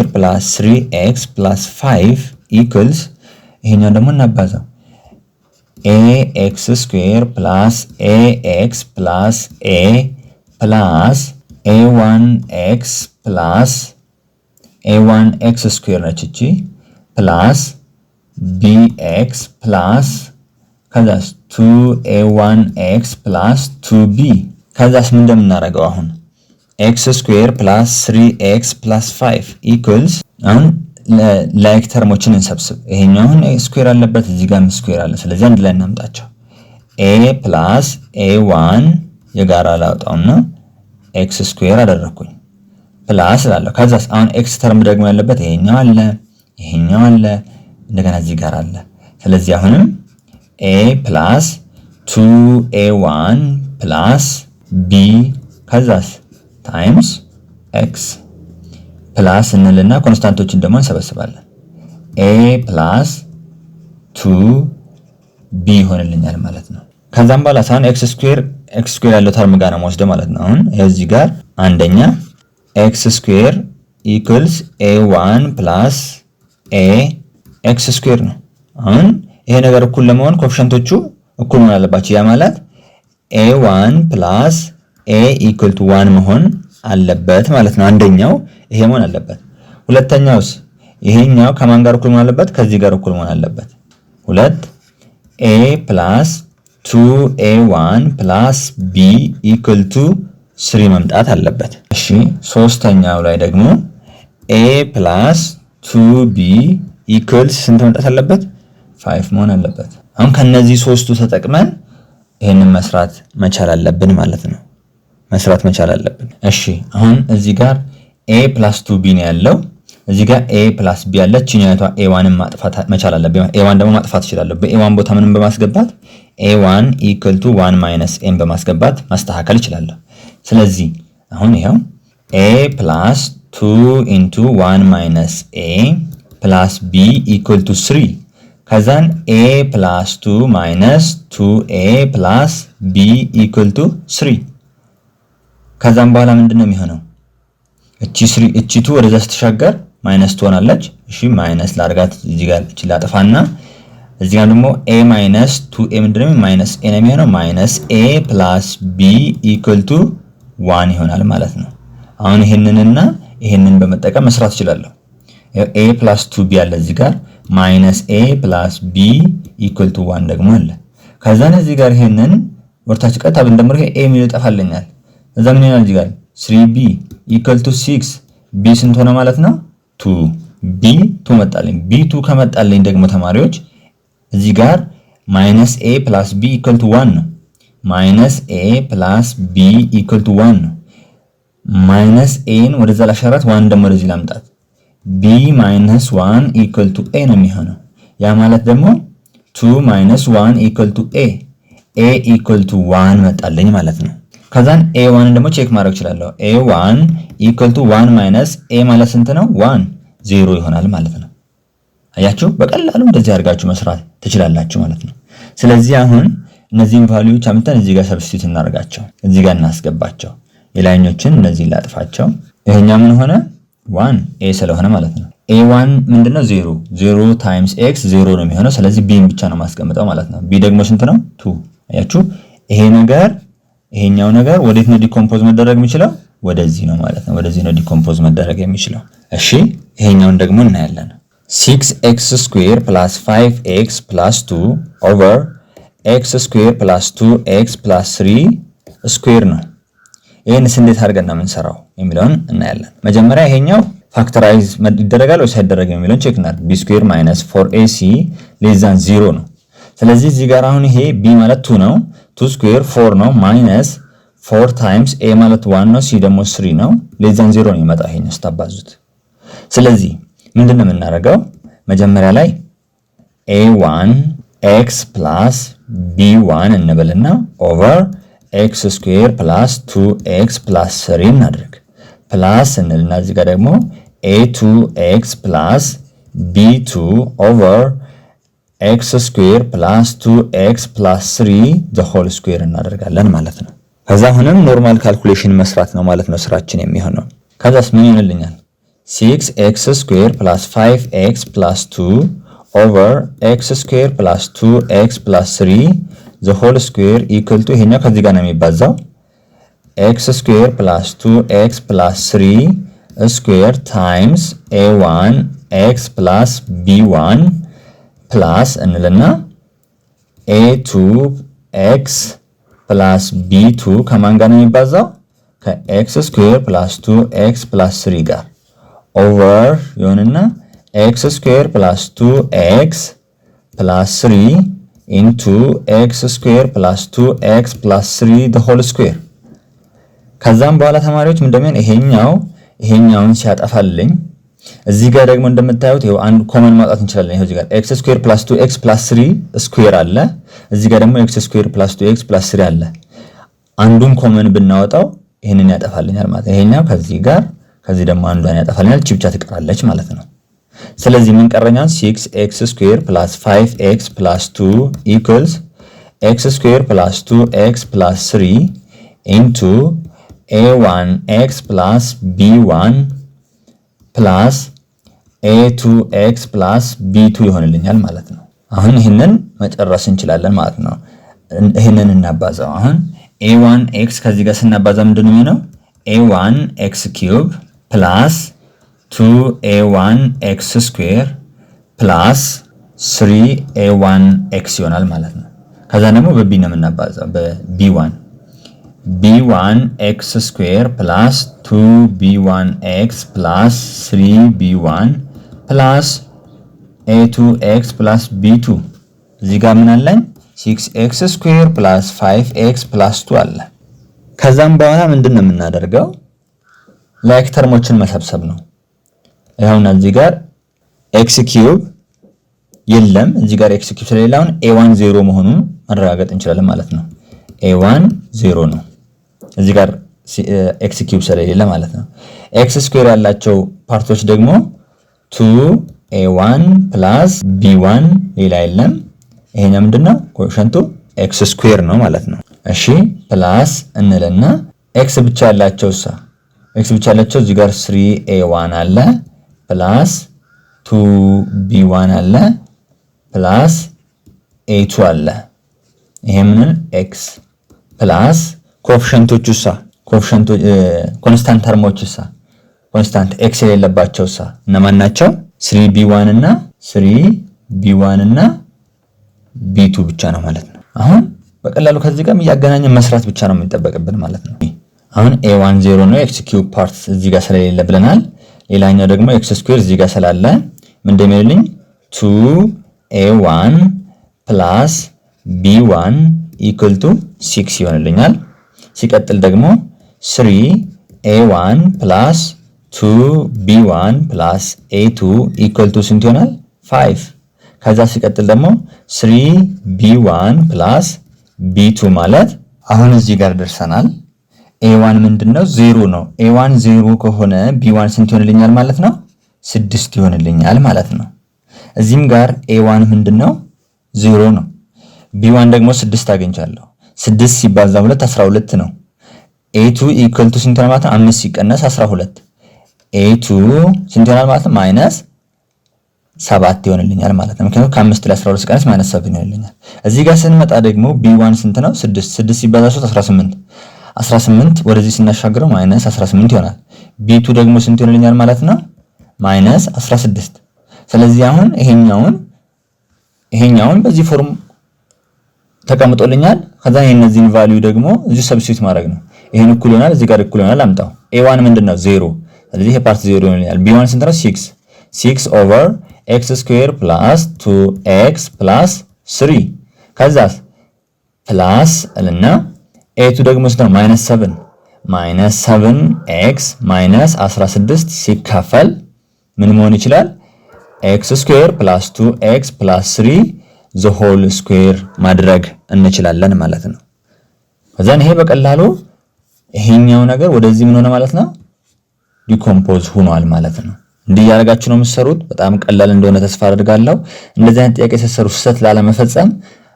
+ 3x + 5 = ይሄኛው ደግሞ እናባዛው ax² + ax + a + a1x + a1x² ነች እቺ ፕላስ bx ፕላስ ከዛስ 2a1x ፕላስ 2b ከዛስ ምን እንደምናደርገው አሁን x ስኩዌር ፕላስ 3x ፕላስ 5 ኢኩልስ አሁን ላይክ ተርሞችን እንሰብስብ። ይሄኛው አሁን ስኩዌር አለበት እዚህ ጋር ስኩዌር አለ። ስለዚህ አንድ ላይ እናምጣቸው። a ፕላስ a1 የጋራ ላውጣውና x ስኩዌር አደረኩኝ ፕላስ ላለው ከዛስ አሁን x ተርም ደግሞ ያለበት ይሄኛው አለ እንደገና እዚህ ጋር አለ። ስለዚህ አሁንም a ፕላስ 2a1 ፕላስ b ከዛስ ታይምስ x ፕላስ እንልና ኮንስታንቶችን ደግሞ እንሰበስባለን። a ፕላስ 2b ይሆንልኛል ማለት ነው። ከዛም በኋላ ሳን x ስኩዌር ያለው ተርም ጋር ነው ወስደ ማለት ነው። አሁን እዚህ ጋር አንደኛ x ስኩዌር ኢኩልስ a1 ፕላስ a x ስኩዌር ነው። አሁን ይሄ ነገር እኩል ለመሆን ኮኤፊሺየንቶቹ እኩል መሆን አለባቸው። ያ ማለት a1 ፕላስ a ኢኩል ቱ 1 መሆን አለበት ማለት ነው። አንደኛው ይሄ መሆን አለበት። ሁለተኛውስ ይሄኛው ከማን ጋር እኩል መሆን አለበት? ከዚህ ጋር እኩል መሆን አለበት። ሁለት a ፕላስ 2a1 ፕላስ b ኢኩል ቱ 3 መምጣት አለበት። እሺ ሶስተኛው ላይ ደግሞ a ፕላስ 2b ኢኩልስ ስንት መምጣት አለበት? 5 መሆን አለበት። አሁን ከነዚህ ሶስቱ ተጠቅመን ይሄንን መስራት መቻል አለብን ማለት ነው። እሺ አሁን እዚህ ጋር a + 2b ነው ያለው። እዚህ ጋር a + b ያለች እኛቷ a1 ማጥፋት መቻል አለብኝ። a1 ደግሞ ማጥፋት እችላለሁ። በa1 ቦታ ምንም በማስገባት a1 = 1 - n በማስገባት ማስተካከል እችላለሁ። ስለዚህ አሁን ይሄው a + 2 * 1 - a + b = 3 ከዛን a + 2 - 2a + b = 3 ከዛም በኋላ ምንድነው የሚሆነው? እቺ 2 ወደዛ ስትሻገር ማይነስ ትሆናለች። እሺ ማይነስ ላርጋት እዚህ ጋር እቺ ላጥፋና እዚህ ጋር ደግሞ a - 2a ምንድነው ማይነስ a ነው የሚሆነው። -a + b = 1 ይሆናል ማለት ነው። አሁን ይሄንንና ይሄንን በመጠቀም መስራት እችላለሁ። a + 2b አለ እዚህ ጋር -a + b = 1 ደግሞ አለ። ከዛን እዚህ ጋር ይሄንን ወርታች ቀጥታ ብንደምር ይሄ a የሚለው ይጠፋልኛል። እዛ ምን ይሆናል እዚህ ጋር 3b = 6 b ስንት ሆነ ማለት ነው 2 b 2 መጣልኝ። b 2 ከመጣልኝ ደግሞ ተማሪዎች እዚህ ጋር -a + b = 1 ነው። -a + b = 1 ነው። -a ወደዛ ላሻራት 1 ደግሞ ወደዚህ ላምጣት b - 1 = a ነው የሚሆነው። ያ ማለት ደግሞ 2 - 1 = a = 1 መጣልኝ ማለት ነው። ከዛን a1 ደግሞ ቼክ ማድረግ እችላለሁ። a1 = 1 - a ማለት ስንት ነው? 1 0 ይሆናል ማለት ነው። አያችሁ በቀላሉ እንደዚህ አድርጋችሁ መስራት ትችላላችሁ ማለት ነው። ስለዚህ አሁን እነዚህን ቫልዩዎች አምጥተን እዚህ ጋር ሰብስቲት እናደርጋቸው፣ እዚህ ጋር እናስገባቸው። የላይኞችን እነዚህ ላጥፋቸው። ይሄኛው ምን ሆነ? 1 a ስለሆነ ማለት ነው። a1 ምንድነው? 0 ታይምስ x 0 ነው የሚሆነው። ስለዚህ b ብቻ ነው ማስቀምጠው ማለት ነው። b ደግሞ ስንት ነው? 2። አያችሁ ይሄኛው ነገር ወዴት ነው ዲኮምፖዝ መደረግ የሚችለው? ወደዚህ ነው ማለት ነው። ወደዚህ ነው ዲኮምፖዝ መደረግ የሚችለው። እሺ ይሄኛውን ደግሞ እናያለን። 6x² + 5x + 2 ኦቨር x² + 2x + 3 ስኩዌር ነው። ይሄንስ እንዴት አድርገን ነው የምንሰራው የሚለውን እናያለን። መጀመሪያ ይሄኛው ፋክተራይዝ ይደረጋል ወይስ አይደረግም የሚለውን ቼክ እናድርግ። b² - 4ac > 0 ነው። ስለዚህ እዚህ ጋር አሁን ይሄ b ማለት 2 ነው። 2 ስኩዌር 4 ነው። ማይነስ 4 ታይምስ a ማለት 1 ነው። c ደግሞ 3 ነው። > 0 ነው ይመጣ ይሄኛው ስታባዙት። ስለዚህ ምንድነው የምናደርገው? መጀመሪያ ላይ a1 x + b1 እንበልና ኦቨር x² + 2x + 3 እናድርግ። ፕላስ እንልና እዚህ ጋር ደግሞ a2x + b2 ኦቨር x² + 2x + 3 the whole square እናደርጋለን ማለት ነው። ከዛ አሁንም ኖርማል ካልኩሌሽን መስራት ነው ማለት ነው ስራችን የሚሆነው። ከዛስ ምን ይሆንልኛል? 6x² + 5x + 2 ኦቨር x² + 2x + 3 the whole square equal to ይሄኛው ከዚህ ጋር ነው የሚባዛው x² + 2x + 3 square times a1 x + b1 ፕላስ እንልና a2x ፕላስ b2 ከማን ጋር ነው የሚባዛው? ከx ስኩዌር ፕላስ 2x ፕላስ 3 ጋር ኦቨር ይሆንና x ስኩዌር ፕላስ 2x ፕላስ 3 ኢንቱ x ስኩዌር ፕላስ 2x ፕላስ 3 the whole square። ከዛም በኋላ ተማሪዎች ምን እንደሚሆን ይሄኛውን ሲያጠፋልኝ እዚህ ጋር ደግሞ እንደምታዩት ይሄው አንድ ኮመን ማውጣት እንችላለን። ይሄው እዚህ ጋር x ስኩዌር ፕላስ 2x ፕላስ 3 ስኩዌር አለ። እዚህ ጋር ደግሞ x ስኩዌር ፕላስ 2x ፕላስ 3 አለ። አንዱን ኮመን ብናወጣው ይሄንን ያጠፋልኛል ማለት ነው። ይሄኛው ከዚህ ደግሞ አንዷን ያጠፋልኛል። እቺ ብቻ ትቀራለች ማለት ነው። ስለዚህ ምን ቀረኛል? 6x ስኩዌር ፕላስ 5x ፕላስ 2 ኢኩአልስ x ስኩዌር ፕላስ 2x ፕላስ 3 ኢንቱ a1x ፕላስ b1 ፕላስ a2x ፕላስ b2 ይሆንልኛል ማለት ነው። አሁን ይሄንን መጨረስ እንችላለን ማለት ነው። ይሄንን እናባዛው። አሁን a1x ከዚህ ጋር ስናባዛ ምንድነው የሚሆነው? a1x ኪዩብ ፕላስ 2a1x ስኩዌር ፕላስ 3a1x ይሆናል ማለት ነው። ከዛ ደግሞ በb ነው የምናባዛው በb1 b1x ስኩዌር ፕላስ 2b1x ፕላስ 3b1 ፕላስ a2x ፕላስ b2 እዚህ ጋር ምን አለን? 6x ስኩዌር ፕላስ 5x ፕላስ 2 አለ። ከዛም በኋላ ምንድነው የምናደርገው? ላይክ ተርሞችን መሰብሰብ ነው። ይኸውና እዚህ ጋር x ኪዩብ የለም። እዚህ ጋር x ኪዩብ ስለሌለ አሁን a1 0 መሆኑን ማረጋገጥ እንችላለን ማለት ነው። a1 0 ነው። እዚህ ጋር x ኪዩብ ስለሌለ ማለት ነው። x ስኩዌር ያላቸው ፓርቶች ደግሞ 2a1 ፕላስ b1 ሌላ የለም። ይሄኛው ምንድነው? ኮኤፊሺየንቱ x ስኩዌር ነው ማለት ነው። እሺ ፕላስ እንልና x ብቻ ያላቸው እዚህ ጋር 3a1 አለ ፕላስ 2b1 አለ ፕላስ a2 አለ። ይሄ ምን x ፕላስ ኮኤፊሺየንቶቹሳ ኮንስታንት ተርሞችሳ ኮንስታንት x የሌለባቸውሳ እነማን ናቸው? 3b1 እና b2 ብቻ ነው ማለት ነው። አሁን በቀላሉ ከዚህ ጋር እያገናኘን መስራት ብቻ ነው የሚጠበቅብን ማለት ነው። አሁን a1 0 ነው x ኪዩብ ፓርት እዚህ ጋር ስለሌለ ብለናል። ሌላኛው ደግሞ x ስኩዌር እዚህ ጋር ስላለ ምን እንደሚልኝ 2a1 ፕላስ b1 ኢኩዋል ቱ 6 ይሆንልኛል። ሲቀጥል ደግሞ 3a1 ፕላስ 2b1 ፕላስ a2 ኢኩዋል ቱ ስንት ይሆናል? 5። ከዛ ሲቀጥል ደግሞ 3b1 ፕላስ b2 ማለት አሁን እዚህ ጋር ደርሰናል። a1 ምንድነው? 0 ነው። a1 0 ከሆነ b1 ስንት ይሆንልኛል ማለት ነው? 6 ይሆንልኛል ማለት ነው። እዚህም ጋር a1 ምንድነው? 0 ነው። b1 ደግሞ 6 አግኝቻለሁ። 6 ሲባዛ 2 12 ነው። a2 ኢኩዋል ቱ ስንት ይሆናል ማለት ነው? 5 ሲቀነስ 12 a2 ስንት ይሆናል ማለት ነው? ማይነስ 7 ይሆንልኛል ማለት ነው። ምክንያቱም ከ5 ላይ 12 ሲቀነስ ማይነስ 7 ይሆንልኛል። እዚህ ጋር ስንመጣ ደግሞ b1 ስንት ነው? 6 ሲባዛ 3 18 ወደዚህ ስናሻግረው ማይነስ 18 ይሆናል። b2 ደግሞ ስንት ይሆንልኛል ማለት ነው? ማይነስ 16። ስለዚህ አሁን ይሄኛውን በዚህ ፎርም ተቀምጦልኛል። ከዛ የነዚህን ቫልዩ ደግሞ እዚህ ሰብስቲት ማድረግ ነው። ይሄን እኩል ይሆናል፣ እዚህ ጋር እኩል ይሆናል አምጣው። a1 ምንድነው? 0። ስለዚህ ይሄ ፓርት 0 ይሆናል። b1 ስንት ነው? 6 ኦቨር x ስኩዌር ፕላስ 2x ፕላስ 3 ከዛስ ፕላስ እልና a2 ደግሞ ስንት ነው? ማይነስ 7x ማይነስ 16 ሲካፈል ምን መሆን ይችላል? x ስኩዌር ፕላስ 2x ፕላስ 3 the whole square ማድረግ እንችላለን ማለት ነው። ከዛን ይሄ በቀላሉ ይሄኛው ነገር ወደዚህ ምን ሆነ ማለት ነው? ዲኮምፖዝ ሆኗል ማለት ነው። እንዲህ ያደርጋችሁ ነው የምትሰሩት። በጣም ቀላል እንደሆነ ተስፋ አደርጋለሁ። እንደዚህ አይነት ጥያቄ ስትሰሩ ስህተት ላለመፈጸም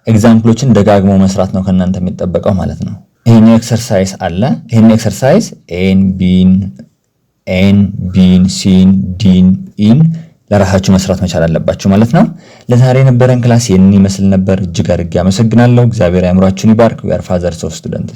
ኤግዛምፕሎችን ደጋግሞ መስራት ነው ከእናንተ የሚጠበቀው ማለት ነው። ይሄኛው ኤክሰርሳይዝ አለ። ይሄኛው ኤክሰርሳይዝ ኤን ቢን ሲን ዲን ኢን ለራሳችሁ መስራት መቻል አለባችሁ ማለት ነው። ለዛሬ የነበረን ክላስ ይህንን ይመስል ነበር። እጅግ አድርጌ አመሰግናለሁ። እግዚአብሔር ያምራችሁን ይባርክ። we are fathers of students